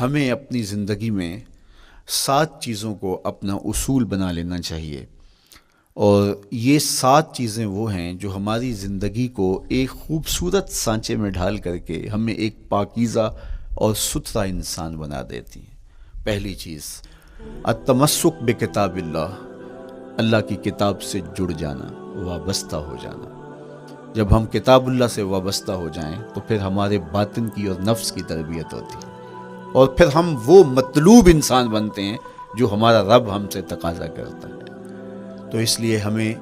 ہمیں اپنی زندگی میں 7 چیزوں کو اپنا اصول بنا لینا چاہیے، اور یہ 7 چیزیں وہ ہیں جو ہماری زندگی کو ایک خوبصورت سانچے میں ڈھال کر کے ہمیں ایک پاکیزہ اور ستھرا انسان بنا دیتی ہیں۔ پہلی چیز، التمسک بکتاب اللہ، اللہ کی کتاب سے جڑ جانا، وابستہ ہو جانا۔ جب ہم کتاب اللہ سے وابستہ ہو جائیں تو پھر ہمارے باطن کی اور نفس کی تربیت ہوتی ہے، اور پھر ہم وہ مطلوب انسان بنتے ہیں جو ہمارا رب ہم سے تقاضا کرتا ہے۔ تو اس لیے ہمیں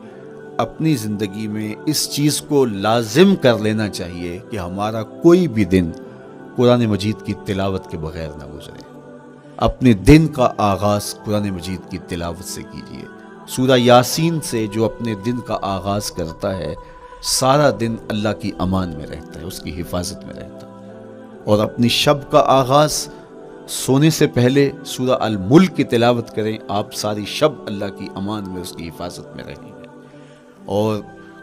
اپنی زندگی میں اس چیز کو لازم کر لینا چاہیے کہ ہمارا کوئی بھی دن قرآن مجید کی تلاوت کے بغیر نہ گزرے۔ اپنے دن کا آغاز قرآن مجید کی تلاوت سے کیجیے۔ سورہ یاسین سے جو اپنے دن کا آغاز کرتا ہے سارا دن اللہ کی امان میں رہتا ہے، اس کی حفاظت میں رہتا ہے، اور اپنی شب کا آغاز سونے سے پہلے سورہ الملک کی تلاوت کریں، آپ ساری شب اللہ کی امان میں، اس کی حفاظت میں رہیں گے۔ اور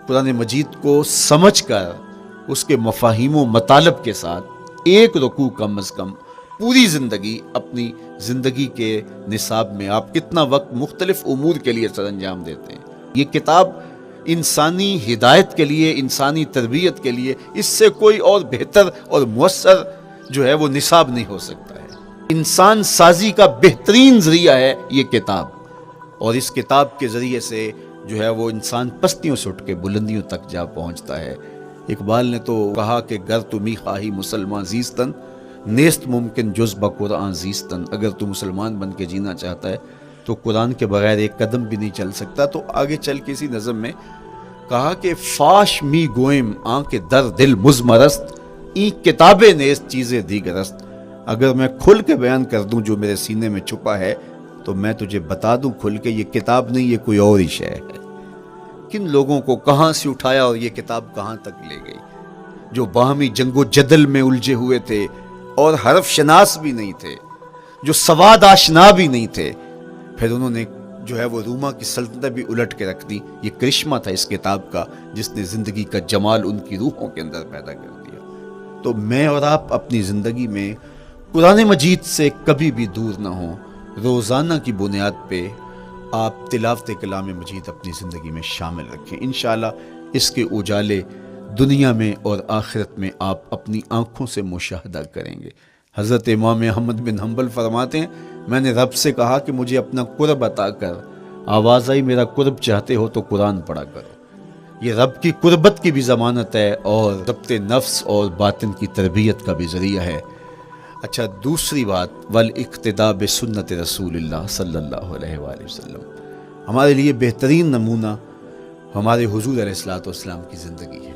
قرآن مجید کو سمجھ کر اس کے مفاہیم و مطالب کے ساتھ ایک رکوع کم از کم پوری زندگی، اپنی زندگی کے نصاب میں آپ کتنا وقت مختلف امور کے لیے سر انجام دیتے ہیں۔ یہ کتاب انسانی ہدایت کے لیے، انسانی تربیت کے لیے، اس سے کوئی اور بہتر اور مؤثر جو ہے وہ نصاب نہیں ہو سکتا ہے۔ انسان سازی کا بہترین ذریعہ ہے یہ کتاب، اور اس کتاب کے ذریعے سے جو ہے وہ انسان پستیوں سے اٹھ کے بلندیوں تک جا پہنچتا ہے۔ اقبال نے تو کہا کہ گر تمی خواہی مسلمان زیستن، نیست ممکن جز بقرآن زیستن۔ اگر تو مسلمان بن کے جینا چاہتا ہے تو قرآن کے بغیر ایک قدم بھی نہیں چل سکتا۔ تو آگے چل کے اسی نظم میں کہا کہ فاش می گوئم آنکھ در دل مزمرست، ای کتابیں نیست چیزیں دیگرست۔ اگر میں کھل کے بیان کر دوں جو میرے سینے میں چھپا ہے تو میں تجھے بتا دوں کھل کے، یہ کتاب نہیں، یہ کوئی اور ہی شے ہے۔ کن لوگوں کو کہاں سے اٹھایا اور یہ کتاب کہاں تک لے گئی، جو باہمی جنگ و جدل میں الجھے ہوئے تھے اور حرف شناس بھی نہیں تھے، جو سواد آشنا بھی نہیں تھے، پھر انہوں نے جو ہے وہ روما کی سلطنت بھی الٹ کے رکھ دی۔ یہ کرشمہ تھا اس کتاب کا، جس نے زندگی کا جمال ان کی روحوں کے اندر پیدا کر دیا۔ تو میں اور آپ اپنی زندگی میں قرآن مجید سے کبھی بھی دور نہ ہوں، روزانہ کی بنیاد پہ آپ تلاوت کلام مجید اپنی زندگی میں شامل رکھیں۔ انشاءاللہ اس کے اجالے دنیا میں اور آخرت میں آپ اپنی آنکھوں سے مشاہدہ کریں گے۔ حضرت امام احمد بن حنبل فرماتے ہیں، میں نے رب سے کہا کہ مجھے اپنا قرب عطا کر، آواز آئی میرا قرب چاہتے ہو تو قرآن پڑھا کرو۔ یہ رب کی قربت کی بھی ضمانت ہے اور ضبط نفس اور باطن کی تربیت کا بھی ذریعہ ہے۔ اچھا، دوسری بات، والاقتداء بسنت رسول اللہ صلی اللہ علیہ وآلہ وسلم۔ ہمارے لیے بہترین نمونہ ہمارے حضور علیہ الصلوۃ والسلام کی زندگی ہے،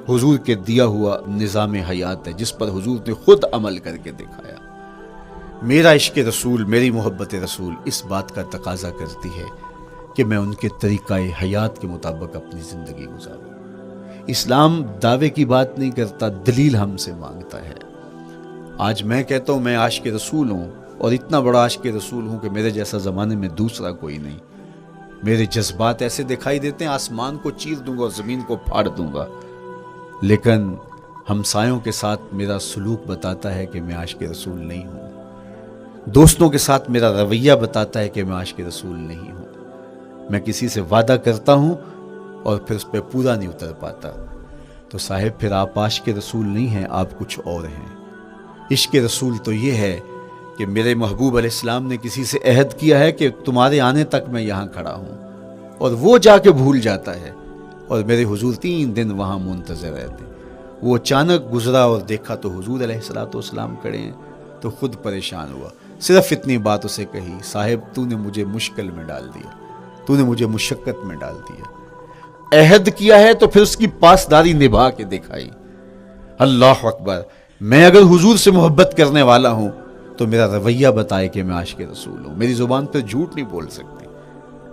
حضور کے دیا ہوا نظام حیات ہے، جس پر حضور نے خود عمل کر کے دکھایا۔ میرا عشق رسول، میری محبت رسول اس بات کا تقاضا کرتی ہے کہ میں ان کے طریقہ حیات کے مطابق اپنی زندگی گزاروں۔ اسلام دعوے کی بات نہیں کرتا، دلیل ہم سے مانگتا ہے۔ آج میں کہتا ہوں میں عاشق رسول ہوں، اور اتنا بڑا عاشق رسول ہوں کہ میرے جیسا زمانے میں دوسرا کوئی نہیں۔ میرے جذبات ایسے دکھائی دیتے ہیں، آسمان کو چیر دوں گا اور زمین کو پھاڑ دوں گا، لیکن ہمسایوں کے ساتھ میرا سلوک بتاتا ہے کہ میں عاشق رسول نہیں ہوں۔ دوستوں کے ساتھ میرا رویہ بتاتا ہے کہ میں عاشق رسول نہیں ہوں۔ میں کسی سے وعدہ کرتا ہوں اور پھر اس پہ پورا نہیں اتر پاتا، تو صاحب پھر آپ عاشق رسول نہیں ہیں، آپ کچھ اور ہیں۔ عشق رسول تو یہ ہے کہ میرے محبوب علیہ السلام نے کسی سے عہد کیا ہے کہ تمہارے آنے تک میں یہاں کھڑا ہوں، اور وہ جا کے بھول جاتا ہے، اور میرے حضور 3 دن وہاں منتظر رہتے۔ وہ اچانک گزرا اور دیکھا تو حضور علیہ الصلوۃ والسلام کھڑے ہیں، تو خود پریشان ہوا، صرف اتنی بات اسے کہی، صاحب تو نے مجھے مشکل میں ڈال دیا، تو نے مجھے مشقت میں ڈال دیا۔ عہد کیا ہے تو پھر اس کی پاسداری نبھا کے دکھائی۔ اللہ اکبر! میں اگر حضور سے محبت کرنے والا ہوں تو میرا رویہ بتائے کہ میں عاشق رسول ہوں۔ میری زبان پہ جھوٹ نہیں بول سکتی۔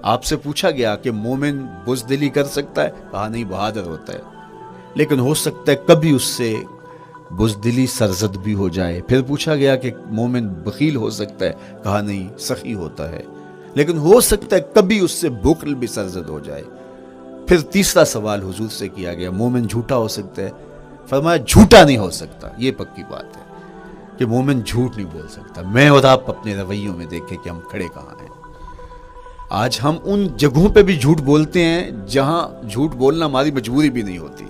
آپ سے پوچھا گیا کہ مومن بزدلی کر سکتا ہے؟ کہا نہیں، بہادر ہوتا ہے، لیکن ہو سکتا ہے کبھی اس سے بزدلی سرزد بھی ہو جائے۔ پھر پوچھا گیا کہ مومن بخیل ہو سکتا ہے؟ کہا نہیں، سخی ہوتا ہے، لیکن ہو سکتا ہے کبھی اس سے بخل بھی سرزد ہو جائے۔ پھر تیسرا سوال حضور سے کیا گیا، مومن جھوٹا ہو سکتا ہے؟ فرمایا جھوٹا نہیں ہو سکتا، یہ پکی بات ہے کہ مومن جھوٹ نہیں بول سکتا۔ میں اور آپ اپنے رویوں میں دیکھیں کہ ہم کھڑے کہاں ہیں۔ آج ہم ان جگہوں پہ بھی جھوٹ بولتے ہیں جہاں جھوٹ بولنا ہماری مجبوری بھی نہیں ہوتی،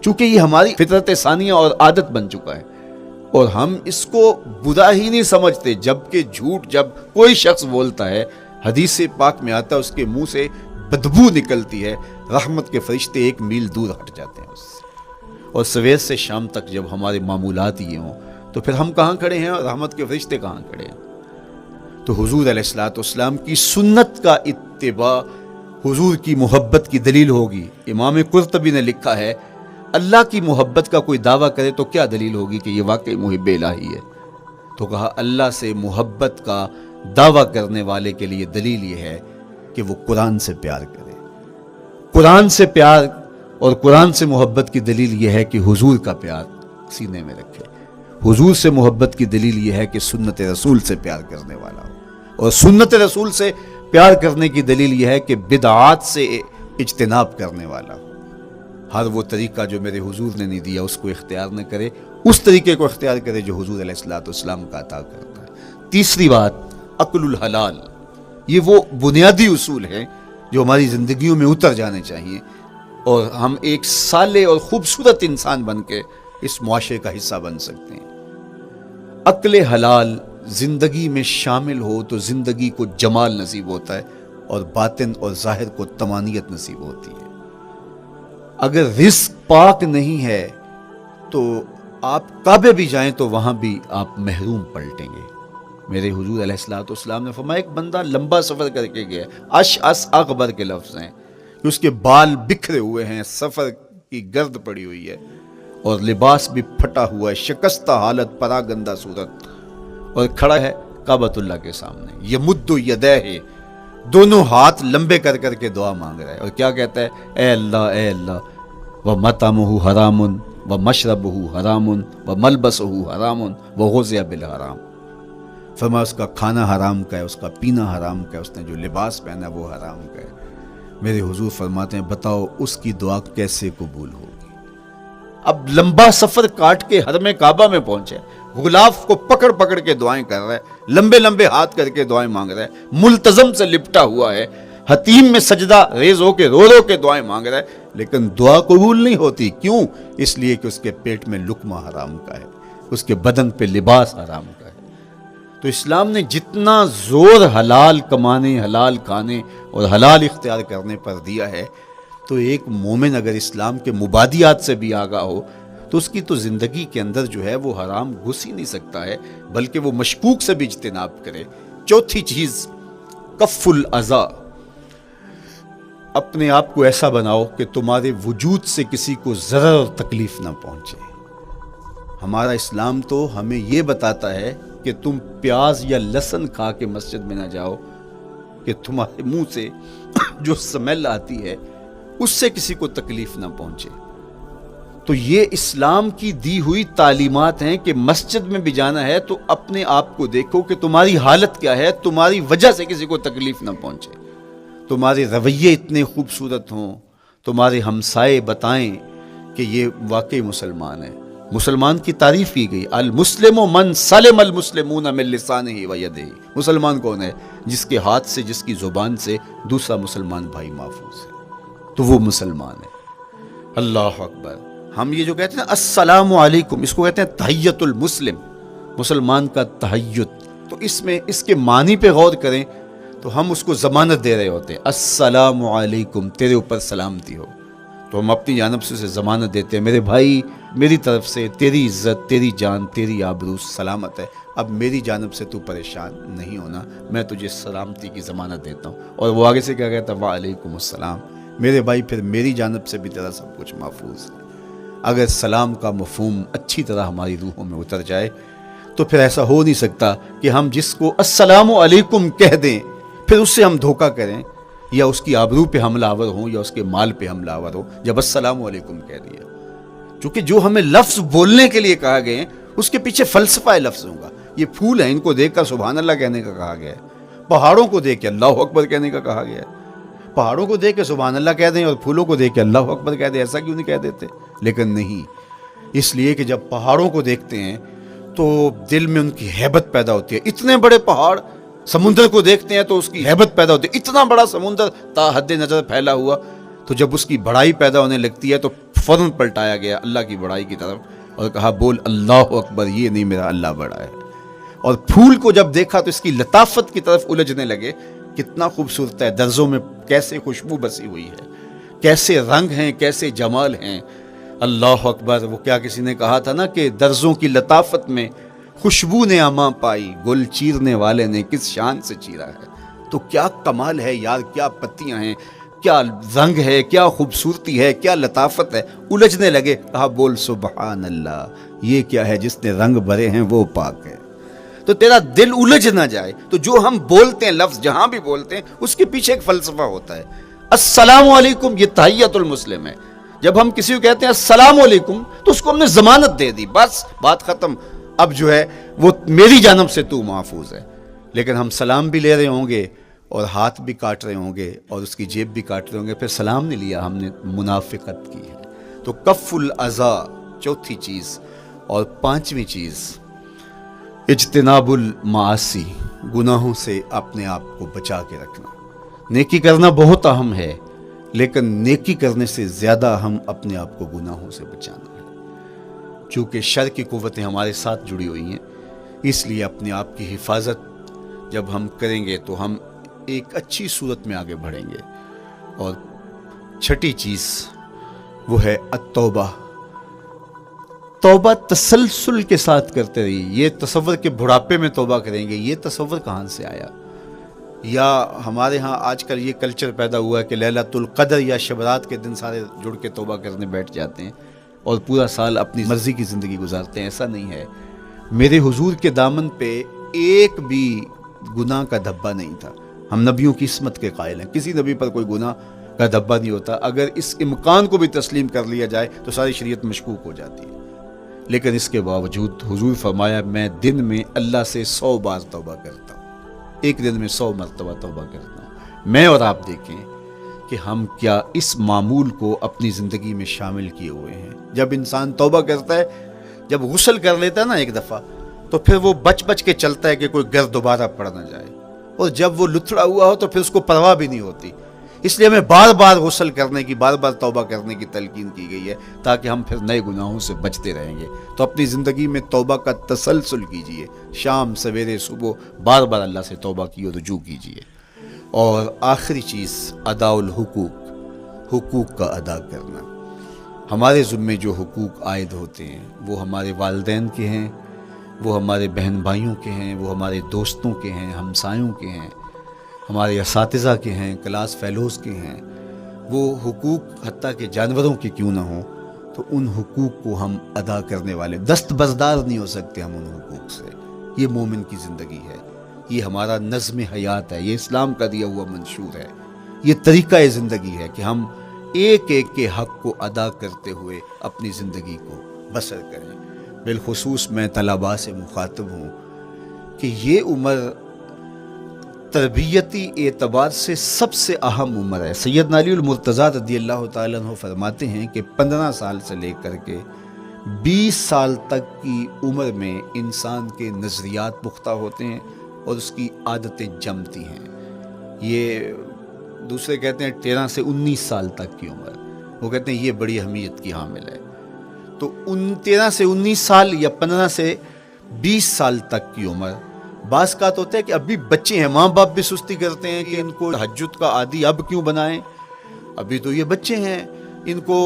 چونکہ یہ ہماری فطرت ثانیہ اور عادت بن چکا ہے، اور ہم اس کو برا ہی نہیں سمجھتے۔ جبکہ جھوٹ جب کوئی شخص بولتا ہے، حدیث پاک میں آتا ہے اس کے منہ سے بدبو نکلتی ہے، رحمت کے فرشتے 1 میل دور ہٹ جاتے ہیں اس سے۔ اور سویر سے شام تک جب ہمارے معمولات یہ ہوں تو پھر ہم کہاں کھڑے ہیں اور رحمت کے فرشتے کہاں کھڑے ہیں؟ تو حضور علیہ الصلوۃ والسلام کی سنت کا اتباع حضور کی محبت کی دلیل ہوگی۔ امام قرطبی نے لکھا ہے، اللہ کی محبت کا کوئی دعویٰ کرے تو کیا دلیل ہوگی کہ یہ واقعی محب الہی ہے؟ تو کہا اللہ سے محبت کا دعویٰ کرنے والے کے لیے دلیل یہ ہے کہ وہ قرآن سے پیار کرے۔ قرآن سے پیار اور قرآن سے محبت کی دلیل یہ ہے کہ حضور کا پیار سینے میں رکھے. حضور سے محبت کی دلیل یہ ہے کہ سنت رسول سے پیار کرنے والا ہو, اور سنت رسول سے پیار کرنے کی دلیل یہ ہے کہ بدعات سے اجتناب کرنے والا ہو. ہر وہ طریقہ جو میرے حضور نے نہیں دیا اس کو اختیار نہ کرے, اس طریقے کو اختیار کرے جو حضور علیہ الصلوۃ والسلام کا عطا کرتا ہے. تیسری بات, عقل الحلال. یہ وہ بنیادی اصول ہیں جو ہماری زندگیوں میں اتر جانے چاہیے, اور ہم ایک صالح اور خوبصورت انسان بن کے اس معاشرے کا حصہ بن سکتے ہیں. عقل حلال زندگی میں شامل ہو تو زندگی کو جمال نصیب ہوتا ہے, اور باطن اور ظاہر کو طمانینت نصیب ہوتی ہے. اگر رزق پاک نہیں ہے تو آپ کعبے بھی جائیں تو وہاں بھی آپ محروم پلٹیں گے. میرے حضور علیہ الصلوۃ والسلام نے فرمایا ایک بندہ لمبا سفر کر کے گیا, اشعث اغبر کے لفظ ہیں, کہ اس کے بال بکھرے ہوئے ہیں, سفر کی گرد پڑی ہوئی ہے, اور لباس بھی پھٹا ہوا ہے, شکستہ حالت, پراگندہ صورت, اور کھڑا ہے کعبۃ اللہ کے سامنے. یمد یدیہ, دونوں ہاتھ لمبے کر کر کے دعا مانگ رہا ہے, اور کیا کہتا ہے, اے اللہ ومطعمہ حرام ومشربہ حرام وملبسہ حرام وغذی بالحرام. فرمایا اس کا کھانا حرام کا ہے, اس کا پینا حرام کا ہے, اس نے جو لباس پہنا وہ حرام کا ہے. میرے حضور فرماتے ہیں بتاؤ اس کی دعا کیسے قبول ہوگی. اب لمبا سفر کاٹ کے حرم کعبہ میں پہنچے, غلاف کو پکڑ پکڑ کے دعائیں کر رہا ہے, لمبے لمبے ہاتھ کر کے دعائیں مانگ رہا ہے, ملتزم سے لپٹا ہوا ہے, حتیم میں سجدہ ریز ہو کے رو رو کے دعائیں مانگ رہا ہے, لیکن دعا قبول نہیں ہوتی. کیوں؟ اس لیے کہ اس کے پیٹ میں لقمہ حرام کا ہے, اس کے بدن پہ لباس حرام کا ہے. تو اسلام نے جتنا زور حلال کمانے, حلال کھانے اور حلال اختیار کرنے پر دیا ہے, تو ایک مومن اگر اسلام کے مبادیات سے بھی آگاہ ہو تو اس کی تو زندگی کے اندر جو ہے وہ حرام گھس ہی نہیں سکتا ہے, بلکہ وہ مشکوک سے بھی اجتناب کرے. چوتھی چیز, کف الاذی. اپنے آپ کو ایسا بناؤ کہ تمہارے وجود سے کسی کو ضرر اور تکلیف نہ پہنچے. ہمارا اسلام تو ہمیں یہ بتاتا ہے کہ تم پیاز یا لہسن کھا کے مسجد میں نہ جاؤ کہ تمہارے منہ سے جو سمیل آتی ہے اس سے کسی کو تکلیف نہ پہنچے. تو یہ اسلام کی دی ہوئی تعلیمات ہیں کہ مسجد میں بھی جانا ہے تو اپنے آپ کو دیکھو کہ تمہاری حالت کیا ہے, تمہاری وجہ سے کسی کو تکلیف نہ پہنچے. تمہارے رویے اتنے خوبصورت ہوں, تمہارے ہمسائے بتائیں کہ یہ واقعی مسلمان ہے. مسلمان کی تعریف کی گئی, المسلم من سلم المسلمون من لسانہ و یدہ. مسلمان کون ہے؟ جس کے ہاتھ سے, جس کی زبان سے دوسرا مسلمان بھائی محفوظ ہے, تو وہ مسلمان ہے. اللہ اکبر. ہم یہ جو کہتے ہیں السلام علیکم, اس کو کہتے ہیں تحیت المسلم, مسلمان کا تحیت. تو اس میں اس کے معنی پہ غور کریں تو ہم اس کو ضمانت دے رہے ہوتے ہیں, السلام علیکم, تیرے اوپر سلامتی ہو. تو ہم اپنی جانب سے اسے ضمانت دیتے ہیں, میرے بھائی میری طرف سے تیری عزت, تیری جان, تیری آبرو سلامت ہے, اب میری جانب سے تو پریشان نہیں ہونا, میں تجھے سلامتی کی ضمانت دیتا ہوں. اور وہ آگے سے کیا کہتا ہے, وعلیکم السلام. میرے بھائی پھر میری جانب سے بھی تیرا سب کچھ محفوظ ہے. اگر سلام کا مفہوم اچھی طرح ہماری روحوں میں اتر جائے تو پھر ایسا ہو نہیں سکتا کہ ہم جس کو السلام علیکم کہہ دیں پھر اس سے ہم دھوکہ کریں, یا اس کی آبرو پہ حملہ آور ہوں, یا اس کے مال پہ حملہ آور ہو جب السلام علیکم کہہ دیا. چونکہ جو ہمیں لفظ بولنے کے لیے کہا گئے اس کے پیچھے فلسفہ لفظ ہوگا. یہ پھول ہیں, ان کو دیکھ کر سبحان اللہ کہنے کا کہا گیا ہے. پہاڑوں کو دیکھ کے اللہ اکبر کہنے کا کہا گیا ہے. پہاڑوں کو دیکھ کے سبحان اللہ کہہ دیں اور پھولوں کو دیکھ کے اللہ اکبر کہہ دیں, ایسا کیوں نہیں کہہ دیتے؟ لیکن نہیں, اس لیے کہ جب پہاڑوں کو دیکھتے ہیں تو دل میں ان کی ہیبت پیدا ہوتی ہے. اتنے بڑے پہاڑ, سمندر کو دیکھتے ہیں تو اس کی ہیبت پیدا ہوتی ہے. اتنا بڑا سمندر تا حد نظر پھیلا ہوا, تو جب اس کی بڑائی پیدا ہونے لگتی ہے تو فوراً پلٹایا گیا اللہ کی بڑائی کی طرف اور کہا بول اللہ اکبر, یہ نہیں میرا اللہ بڑا ہے. اور پھول کو جب دیکھا تو اس کی لطافت کی طرف الجھنے لگے, کتنا خوبصورت ہے, درزوں میں کیسے خوشبو بسی ہوئی ہے, کیسے رنگ ہیں, کیسے جمال ہیں. اللہ اکبر. وہ کیا کسی نے کہا تھا نا کہ درزوں کی لطافت میں خوشبو نے اماں پائی, گل چیرنے والے نے کس شان سے چیرا ہے. تو کیا کمال ہے یار, کیا پتیاں ہیں, کیا رنگ ہے, کیا خوبصورتی ہے, کیا لطافت ہے. الجھنے لگے, کہا بول سبحان اللہ, یہ کیا ہے جس نے رنگ بھرے ہیں وہ پاک ہے. تو تیرا دل الجھ نہ جائے. تو جو ہم بولتے ہیں لفظ جہاں بھی بولتے ہیں اس کے پیچھے ایک فلسفہ ہوتا ہے. السلام علیکم یہ تحیت المسلم ہے. جب ہم کسی کو کہتے ہیں السلام علیکم تو اس کو ہم نے ضمانت دے دی، بس بات ختم، اب جو ہے وہ میری جانب سے تو محفوظ ہے۔ لیکن ہم سلام بھی لے رہے ہوں گے اور ہاتھ بھی کاٹ رہے ہوں گے اور اس کی جیب بھی کاٹ رہے ہوں گے، پھر سلام نہیں لیا، ہم نے منافقت کی ہے۔ تو کف الاذی چوتھی چیز، اور پانچویں چیز اجتناب المعاصی، گناہوں سے اپنے آپ کو بچا کے رکھنا۔ نیکی کرنا بہت اہم ہے، لیکن نیکی کرنے سے زیادہ ہم اپنے آپ کو گناہوں سے بچانا ہے، چونکہ شر کی قوتیں ہمارے ساتھ جڑی ہوئی ہیں، اس لیے اپنے آپ کی حفاظت جب ہم کریں گے تو ہم ایک اچھی صورت میں آگے بڑھیں گے۔ اور چھٹی چیز وہ ہے التوبہ، توبہ تسلسل کے ساتھ کرتے رہیے۔ یہ تصور کہ بڑھاپے میں توبہ کریں گے، یہ تصور کہاں سے آیا؟ یا ہمارے ہاں آج کل یہ کلچر پیدا ہوا ہے کہ لیلۃ القدر یا شبرات کے دن سارے جڑ کے توبہ کرنے بیٹھ جاتے ہیں اور پورا سال اپنی مرضی کی زندگی گزارتے ہیں۔ ایسا نہیں ہے، میرے حضور کے دامن پہ ایک بھی گناہ کا دھبا نہیں تھا۔ ہم نبیوں کی عصمت کے قائل ہیں، کسی نبی پر کوئی گناہ کا دھبا نہیں ہوتا۔ اگر اس امکان کو بھی تسلیم کر لیا جائے تو ساری شریعت مشکوک ہو جاتی ہے، لیکن اس کے باوجود حضور فرمایا میں دن میں اللہ سے 100 بار توبہ کرتا ہوں، ایک دن میں 100 مرتبہ توبہ کرتا ہوں۔ میں اور آپ دیکھیں کہ ہم کیا اس معمول کو اپنی زندگی میں شامل کیے ہوئے ہیں۔ جب انسان توبہ کرتا ہے، جب غسل کر لیتا ہے نا ایک دفعہ، تو پھر وہ بچ بچ کے چلتا ہے کہ کوئی گر دوبارہ پڑ نہ جائے، اور جب وہ لتھڑا ہوا ہو تو پھر اس کو پرواہ بھی نہیں ہوتی۔ اس لیے ہمیں بار بار غسل کرنے کی، بار بار توبہ کرنے کی تلقین کی گئی ہے، تاکہ ہم پھر نئے گناہوں سے بچتے رہیں گے۔ تو اپنی زندگی میں توبہ کا تسلسل کیجئے، شام سویرے صبح بار بار اللہ سے توبہ کی اور رجوع کیجئے۔ اور آخری چیز ادا الحقوق، حقوق کا ادا کرنا۔ ہمارے ذمے جو حقوق عائد ہوتے ہیں وہ ہمارے والدین کے ہیں، وہ ہمارے بہن بھائیوں کے ہیں، وہ ہمارے دوستوں کے ہیں، ہمسایوں کے ہیں، ہمارے اساتذہ کے ہیں، کلاس فیلوز کے ہیں۔ وہ حقوق حتیٰ کہ جانوروں کے کیوں نہ ہوں، تو ان حقوق کو ہم ادا کرنے والے، دستبردار نہیں ہو سکتے ہم ان حقوق سے۔ یہ مومن کی زندگی ہے، یہ ہمارا نظم حیات ہے، یہ اسلام کا دیا ہوا منشور ہے، یہ طریقہ زندگی ہے کہ ہم ایک ایک کے حق کو ادا کرتے ہوئے اپنی زندگی کو بسر کریں۔ بالخصوص میں طلباء سے مخاطب ہوں کہ یہ عمر تربیتی اعتبار سے سب سے اہم عمر ہے۔ سیدنا علی المرتضیٰ رضی اللہ تعالیٰ عنہ فرماتے ہیں کہ 15 سال سے لے کر کے 20 سال تک کی عمر میں انسان کے نظریات پختہ ہوتے ہیں اور اس کی عادتیں جمتی ہیں۔ یہ دوسرے کہتے ہیں 13 سے 19 سال تک کی عمر، وہ کہتے ہیں یہ بڑی اہمیت کی حامل ہے۔ تو 13 سے 19 سال یا 15 سے 20 سال تک کی عمر، بعض کا تو ہوتا ہے کہ ابھی بچے ہیں، ماں باپ بھی سستی کرتے ہیں کہ ان کو تہجد کا عادی اب کیوں بنائیں، ابھی تو یہ بچے ہیں، ان کو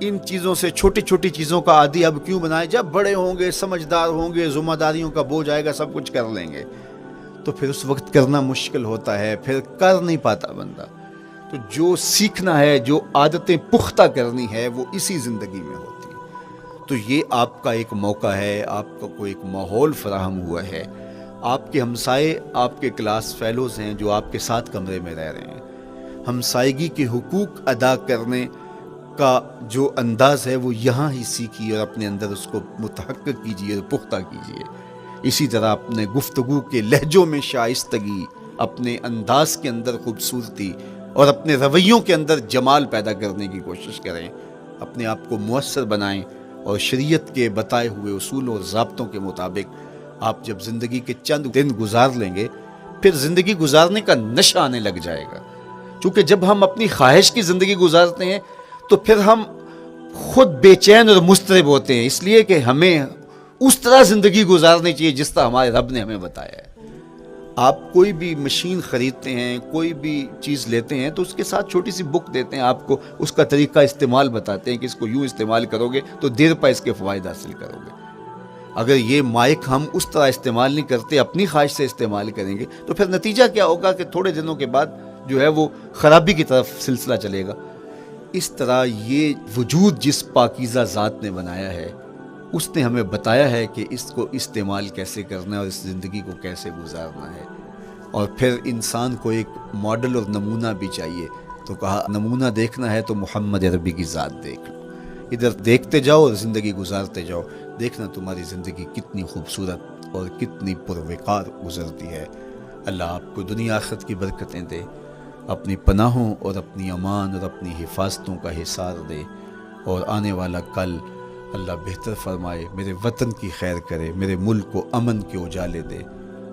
ان چیزوں سے، چھوٹی چھوٹی چیزوں کا عادی اب کیوں بنائیں، جب بڑے ہوں گے، سمجھدار ہوں گے، ذمہ داریوں کا بوجھ آئے گا، سب کچھ کر لیں گے۔ تو پھر اس وقت کرنا مشکل ہوتا ہے، پھر کر نہیں پاتا بندہ۔ تو جو سیکھنا ہے، جو عادتیں پختہ کرنی ہے، وہ اسی زندگی میں ہوتی ہے۔ تو یہ آپ کا ایک موقع ہے، آپ کو کوئی ایک ماحول فراہم ہوا ہے۔ آپ کے ہمسائے آپ کے کلاس فیلوز ہیں جو آپ کے ساتھ کمرے میں رہ رہے ہیں۔ ہمسائیگی کے حقوق ادا کرنے کا جو انداز ہے وہ یہاں ہی سیکھیے اور اپنے اندر اس کو متحقق کیجیے اور پختہ کیجیے۔ اسی طرح اپنے گفتگو کے لہجوں میں شائستگی، اپنے انداز کے اندر خوبصورتی اور اپنے رویوں کے اندر جمال پیدا کرنے کی کوشش کریں۔ اپنے آپ کو مؤثر بنائیں اور شریعت کے بتائے ہوئے اصول اور ضابطوں کے مطابق آپ جب زندگی کے چند دن گزار لیں گے، پھر زندگی گزارنے کا نشہ آنے لگ جائے گا۔ چونکہ جب ہم اپنی خواہش کی زندگی گزارتے ہیں تو پھر ہم خود بے چین اور مضطرب ہوتے ہیں، اس لیے کہ ہمیں اس طرح زندگی گزارنی چاہیے جس طرح ہمارے رب نے ہمیں بتایا ہے۔ آپ کوئی بھی مشین خریدتے ہیں، کوئی بھی چیز لیتے ہیں تو اس کے ساتھ چھوٹی سی بک دیتے ہیں، آپ کو اس کا طریقہ استعمال بتاتے ہیں کہ اس کو یوں استعمال کرو گے تو دیر پا اس کے فوائد حاصل کرو گے۔ اگر یہ مائک ہم اس طرح استعمال نہیں کرتے، اپنی خواہش سے استعمال کریں گے تو پھر نتیجہ کیا ہوگا کہ تھوڑے دنوں کے بعد جو ہے وہ خرابی کی طرف سلسلہ چلے گا۔ اس طرح یہ وجود جس پاکیزہ ذات نے بنایا ہے، اس نے ہمیں بتایا ہے کہ اس کو استعمال کیسے کرنا ہے اور اس زندگی کو کیسے گزارنا ہے۔ اور پھر انسان کو ایک ماڈل اور نمونہ بھی چاہیے، تو کہا نمونہ دیکھنا ہے تو محمد عربی کی ذات دیکھ لو۔ ادھر دیکھتے جاؤ اور زندگی گزارتے جاؤ، دیکھنا تمہاری زندگی کتنی خوبصورت اور کتنی پروقار گزرتی ہے۔ اللہ آپ کو دنیا آخرت کی برکتیں دے، اپنی پناہوں اور اپنی امان اور اپنی حفاظتوں کا حصار دے، اور آنے والا کل اللہ بہتر فرمائے، میرے وطن کی خیر کرے، میرے ملک کو امن کے اجالے دے،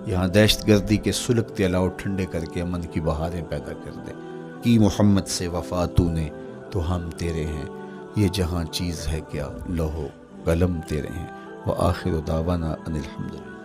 یہاں دہشت گردی کے سلگتے الاؤ ٹھنڈے کر کے امن کی بہاریں پیدا کر دے۔ کی محمد سے وفا تو نے تو ہم تیرے ہیں، یہ جہاں چیز ہے کیا لوح و قلم تیرے ہیں۔ وآخر دعوانا ان الحمدللہ۔